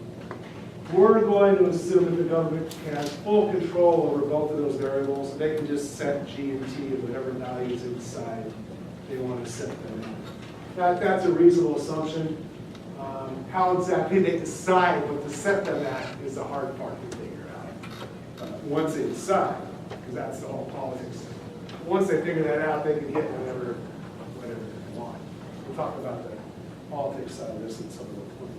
We're going to assume that the government has full control over both of those variables, so they can just set G and T at whatever values they decide they want to set them at. That's a reasonable assumption. How exactly they decide what to set them at is the hard part to figure out. Once they decide, because that's the whole politics. Once they figure that out, they can hit whatever they want. We'll talk about the politics side of this in some of the points.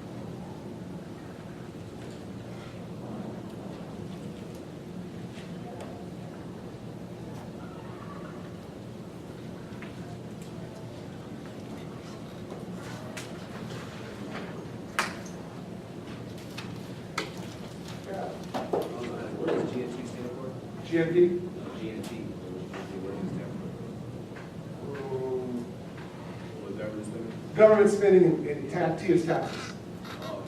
What does GNT stand for? GNP? GNT. What does it stand for? What was government spending? Government spending and T is taxes. Oh.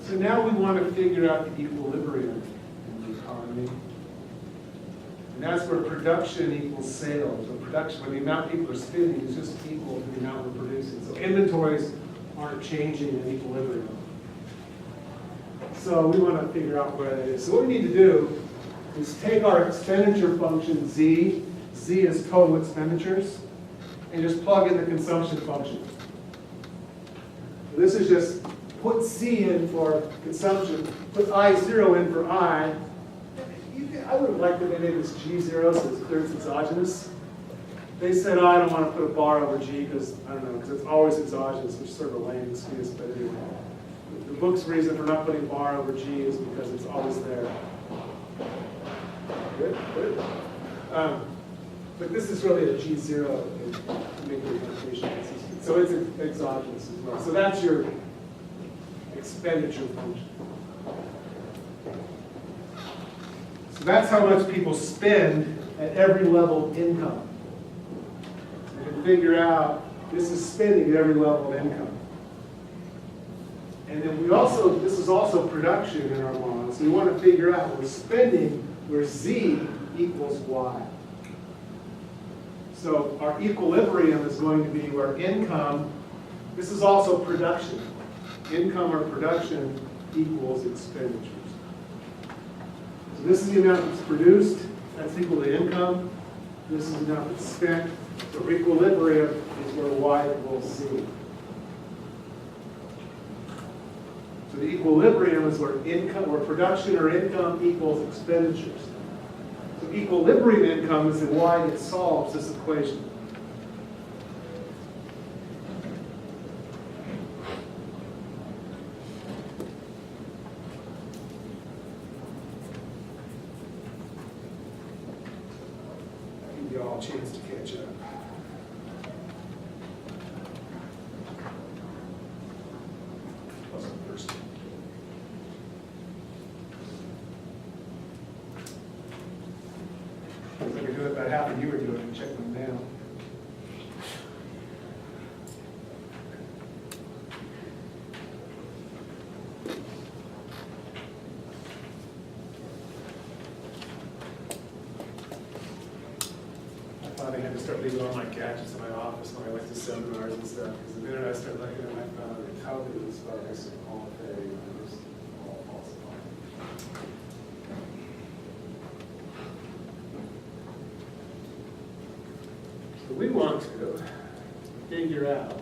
So now we want to figure out the equilibrium in the economy. And that's where production equals sales. Or production, when the amount people are spending is just equal to the amount we're producing. So inventories aren't changing in equilibrium. So we want to figure out where that is. So what we need to do is take our expenditure function Z is total expenditures, and just plug in the consumption function. This is just put C in for consumption, put I0 in for I. I would have liked that they made this G0 so it's clear it's exogenous. They said, oh, I don't want to put a bar over G because, I don't know, because it's always exogenous, which is sort of a lame excuse, but anyway. The book's reason for not putting bar over G is because it's always there. Good, good. But this is really a G0 to make the notation consistent. So it's exogenous as well. So that's your expenditure function. So that's how much people spend at every level of income. You can figure out this is spending at every level of income. And then we also, this is also production in our model, so we want to figure out we're spending where Z equals Y. So our equilibrium is going to be where income, this is also production. Income or production equals expenditures. So this is the amount that's produced, that's equal to income. This is the amount that's spent. So equilibrium is where Y equals Z. So the equilibrium is where income, where production or income equals expenditures. So equilibrium income is the Y that solves this equation. I'll give you all a chance to catch up. Wasn't thirsty. I was going to do it about half of you were doing it and check them down. I thought I had to start leaving all my gadgets in my office when I went to seminars and stuff, because the minute I started looking at my phone, it tells me this stuff, I said, all day, and just all falsified. So we want to figure out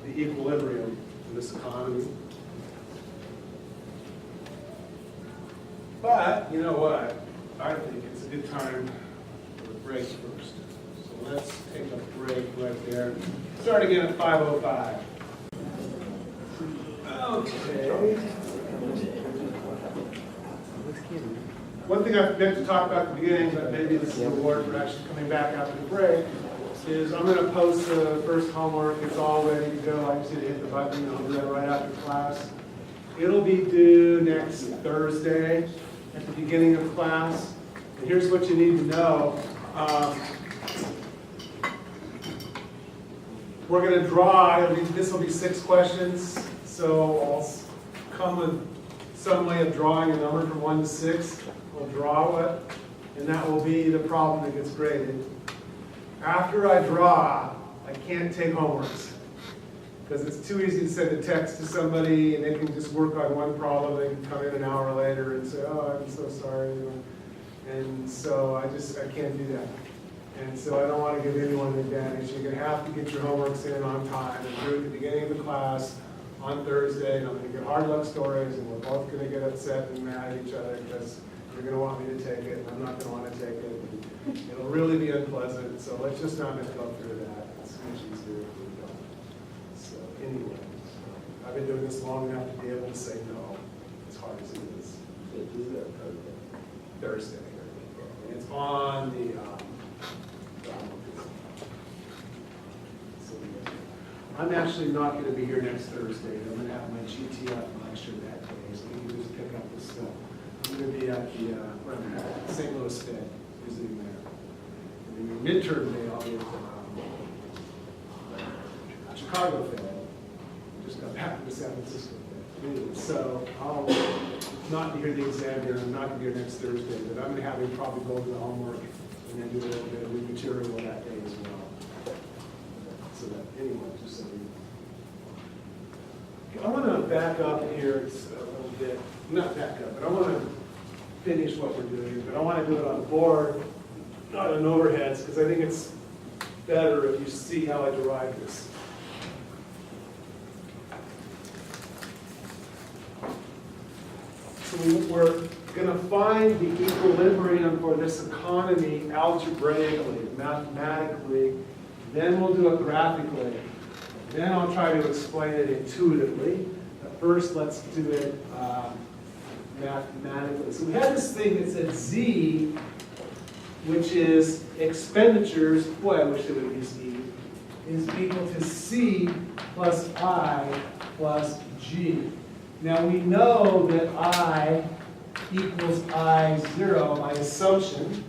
the equilibrium in this economy. But, you know what? I think it's a good time for a break first. So let's take a break right there. Start again at 5:05. Okay. One thing I forgot to talk about at the beginning, but maybe this is a reward for actually coming back after the break, is I'm going to post the first homework. It's all ready to go. I just need to hit the button, and I'll do that right after class. It'll be due next Thursday at the beginning of class. And here's what you need to know. We're going to draw. This will be 6 questions. So I'll come with some way of drawing a number from 1 to 6. We'll draw it, and that will be the problem that gets graded. After I draw, I can't take homeworks, because it's too easy to send a text to somebody and they can just work on one problem. They can come in an hour later and say, oh, I'm so sorry. And so I can't do that. And so I don't want to give anyone an advantage. You're going to have to get your homeworks in on time and do it at the beginning of the class on Thursday. And I'm going to get hard luck stories, and we're both going to get upset and mad at each other because you're going to want me to take it and I'm not going to want to take it. And it'll really be unpleasant. So let's just not go through that. It's much easier if we don't. So anyway, I've been doing this long enough to be able to say no, as hard as it is. Thursday. And it's on the I'm actually not going to be here next Thursday. I'm going to have my GTF lecture that day, so we can just pick up this stuff. I'm going to be at the St. Louis Fed, visiting there. And then your midterm day, I'll be at the Chicago Fed. I just got back from the San Francisco Fed. Anyway, so I'll not be here the exam here. I'm not going to be here next Thursday, but I'm going to have him probably go over the homework and then do a little bit of new material that day as well. So that, anyway, just so I want to back up here a little bit. Not back up, but I want to finish what we're doing. But I want to do it on the board, not on overheads, because I think it's better if you see how I derive this. So we're going to find the equilibrium for this economy algebraically, mathematically. Then we'll do it graphically. Then I'll try to explain it intuitively. But first, let's do it mathematically. So we have this thing that said Z, which is expenditures. Boy, I wish it would be Z. Is equal to C plus I plus G. Now we know that I equals I0 by assumption.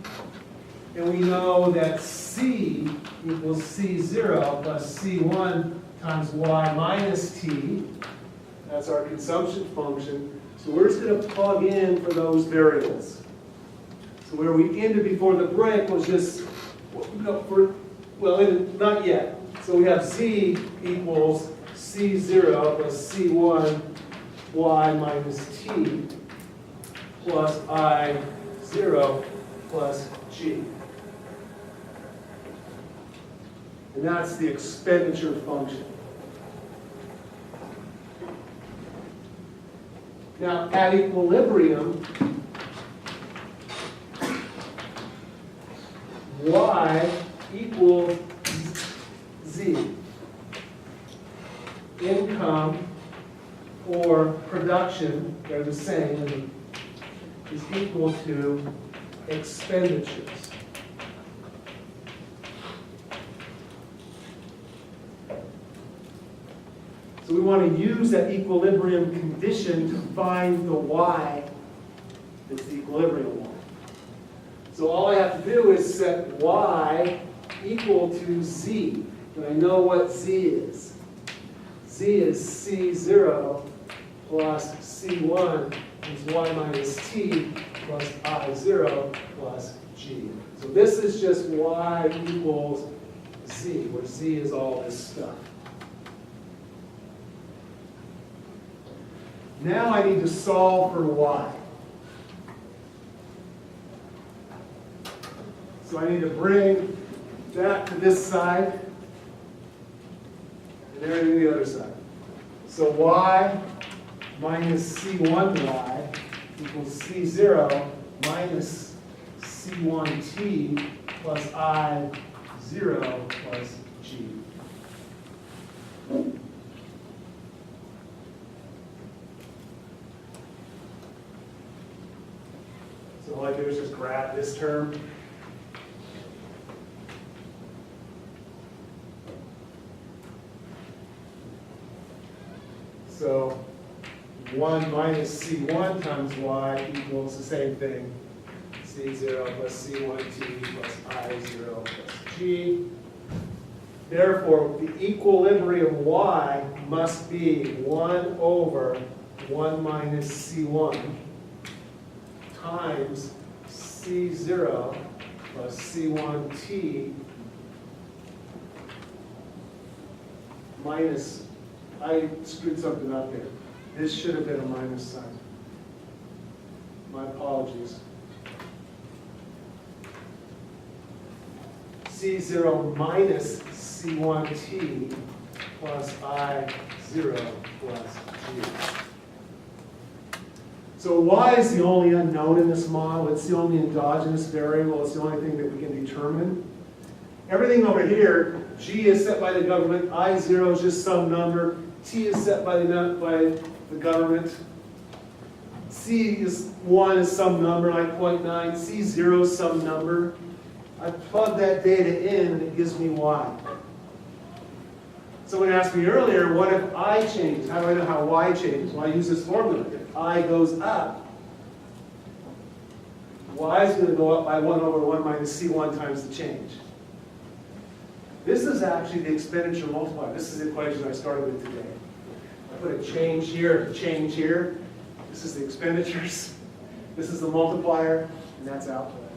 And we know that C equals C0 plus C1 times y minus t. That's our consumption function. So we're just going to plug in for those variables. So where we ended before the break was just, not yet. So we have Z equals C0 plus C1 y minus t plus I0 plus G. And that's the expenditure function. Now, at equilibrium, y equals z. Income or production, they're the same, is equal to expenditures. So we want to use that equilibrium condition to find the y that's the equilibrium one. So all I have to do is set y equal to z. And I know what z is. Z is C0 plus C1 is y minus t plus I0 plus g. So this is just y equals z, where z is all this stuff. Now I need to solve for y. So I need to bring that to this side and everything to the other side. So y minus C1y equals C0 minus C1t plus I0 plus g. So all I do is just grab this term. So 1 minus C1 times y equals the same thing. C0 plus C1t plus I0 plus g. Therefore, the equilibrium y must be 1 over 1 minus C1 times C0 plus C1t minus, I screwed something up here. This should have been a minus sign. My apologies. C0 minus C1t plus I0 plus g. So y is the only unknown in this model. It's the only endogenous variable. It's the only thing that we can determine. Everything over here, g is set by the government, I0 is just some number, t is set by the government, C1 is some number, 9.9, C0 is some number. I plug that data in and it gives me y. Someone asked me earlier, what if I change? How do I know how y changes? Well, I use this formula. If I goes up, y is going to go up by 1 over 1 minus C1 times the change. This is actually the expenditure multiplier. This is the equation I started with today. I put a change here and a change here. This is the expenditures. This is the multiplier, and that's output.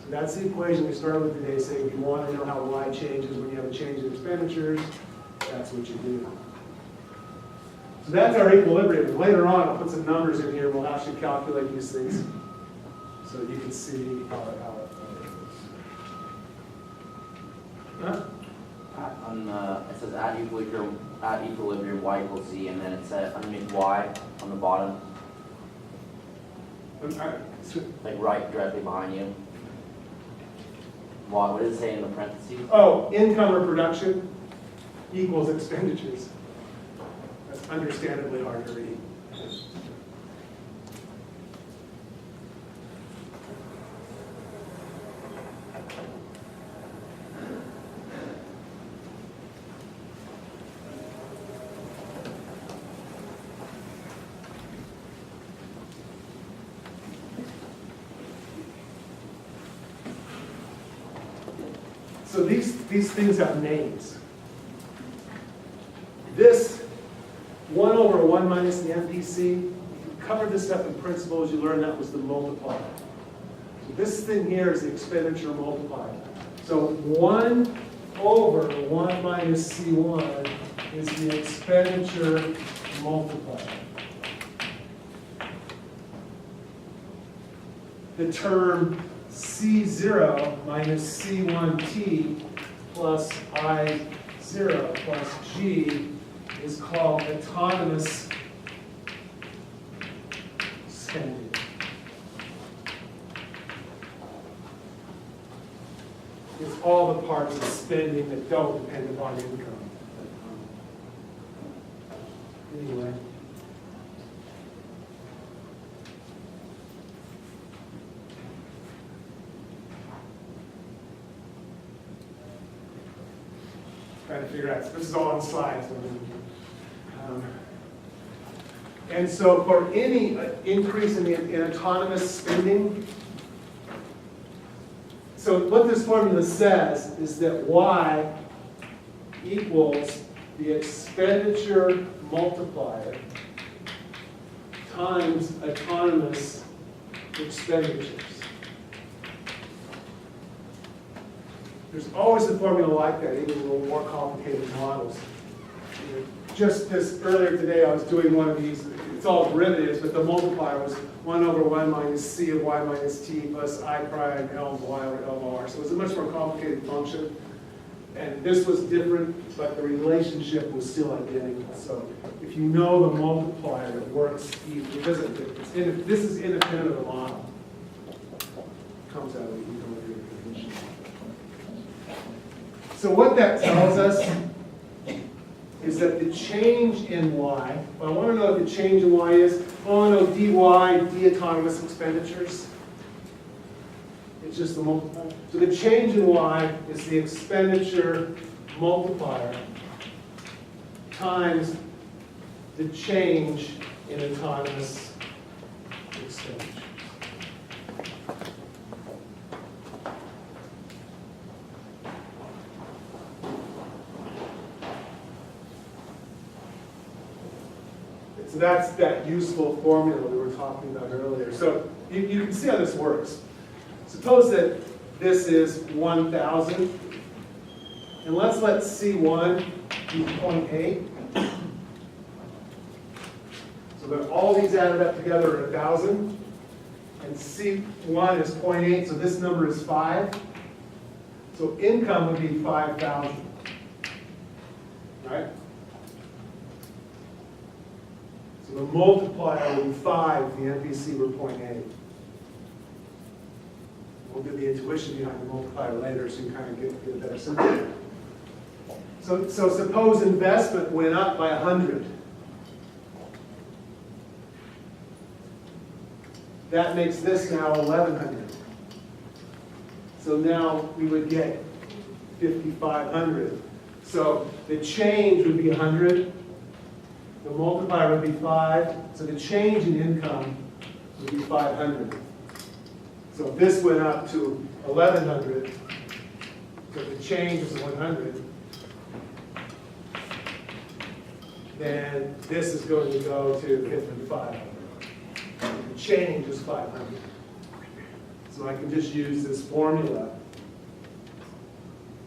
So that's the equation we started with today, saying if you want to know how y changes when you have a change in expenditures, that's what you do. So that's our equilibrium. Later on, I'll put some numbers in here. We'll actually calculate these things so you can see how it works. Huh? It says at equilibrium y equals z, and then it says underneath y on the bottom, like right directly behind you. What does it say in the parentheses? Oh, income or production equals expenditures. That's understandably hard to read. So these things have names. This 1 over 1 minus the MPC, you covered this up in principles, you learned that was the multiplier. So this thing here is the expenditure multiplier. So 1 over 1 minus C1 is the expenditure multiplier. The term C0 minus C1T plus I0 plus G is called autonomous spending. It's all the parts of spending that don't depend upon income. Anyway. Trying to figure out, this is all on slides. And so for any increase in autonomous spending, so what this formula says is that Y equals the expenditure multiplier times autonomous expenditures. There's always a formula like that, even in a little more complicated models. Just this earlier today, I was doing one of these, it's all derivatives, but the multiplier was 1 over 1 minus C of Y minus T plus I prime L of Y over L of R. So it was a much more complicated function. And this was different, but the relationship was still identical. So if you know the multiplier, it works even. It doesn't, this is independent of the model. It comes out of the equilibrium condition. So what that tells us is that the change in Y, well, I want to know what the change in Y is. I want to know dy, d autonomous expenditures. It's just the multiplier. So the change in Y is the expenditure multiplier times the change in autonomous expenditures. So that's that useful formula we were talking about earlier. So you can see how this works. Suppose that this is 1,000, and let's let C1 be 0.8. So that all these added up together are 1,000, and C1 is 0.8, so this number is 5. So income would be 5,000, right? So the multiplier would be 5, the MPC were 0.8. We'll do the intuition behind the multiplier later so you kind of get a better sense of it. So suppose investment went up by 100. That makes this now 1,100. So now we would get 5,500. So the change would be 100. The multiplier would be 5. So the change in income would be 500. So if this went up to 1,100, so the change is 100, then this is going to go to 500. The change is 500. So I can just use this formula.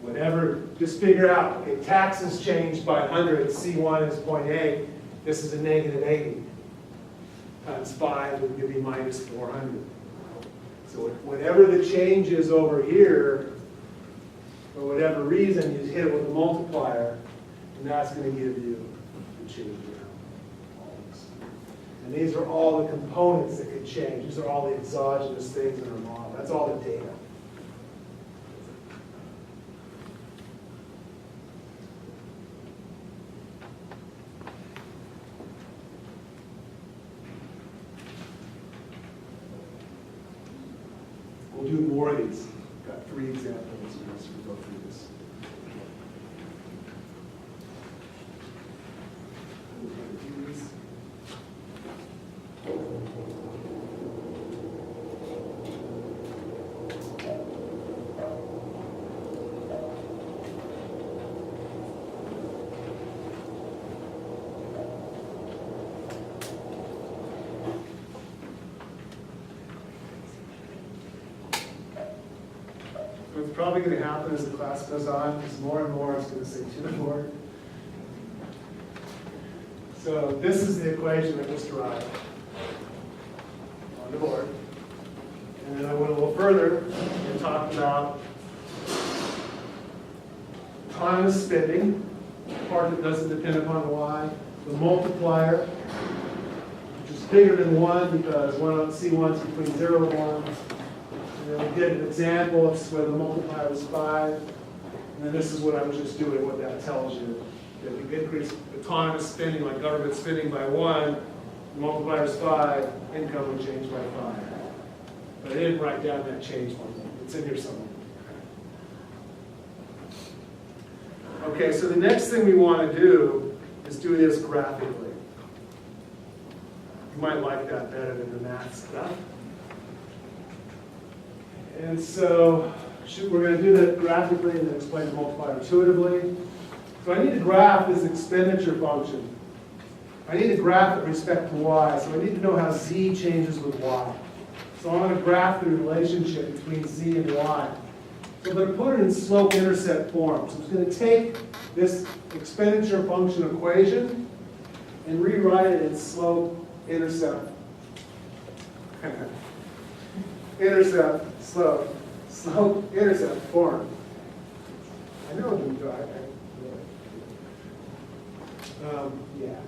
Whenever, just figure out, okay, taxes changed by 100, C1 is 0.8, this is a negative 80. Times 5 would give me minus 400. So whatever the change is over here, for whatever reason, you hit it with a multiplier, and that's going to give you the change around. And these are all the components that could change. These are all the exogenous things in our model. That's all the data. We'll do more of these. Got 3 examples as we go through this. what's probably going to happen as the class goes on is more and more is going to say to the board. So this is the equation I just derived on the board. And then I went a little further and talked about time of spending, the part that doesn't depend upon y, the multiplier, which is bigger than 1 because C1 is between 0 and 1. And then we did an example of where the multiplier was 5. And then this is what I was just doing, what that tells you. That if you increase the time of spending, like government spending, by 1, the multiplier is 5, income would change by 5. But I didn't write down that change one. It's in here somewhere. Okay, so the next thing we want to do is do this graphically. You might like that better than the math stuff. And so we're going to do that graphically and then explain the multiplier intuitively. So I need to graph this expenditure function. I need to graph it with respect to y, so I need to know how z changes with y. So I'm going to graph the relationship between z and y. So I'm going to put it in slope-intercept form. So I'm going to take this expenditure function equation and rewrite it in slope-intercept. Slope-intercept form. I know I'm going to drive. Yeah.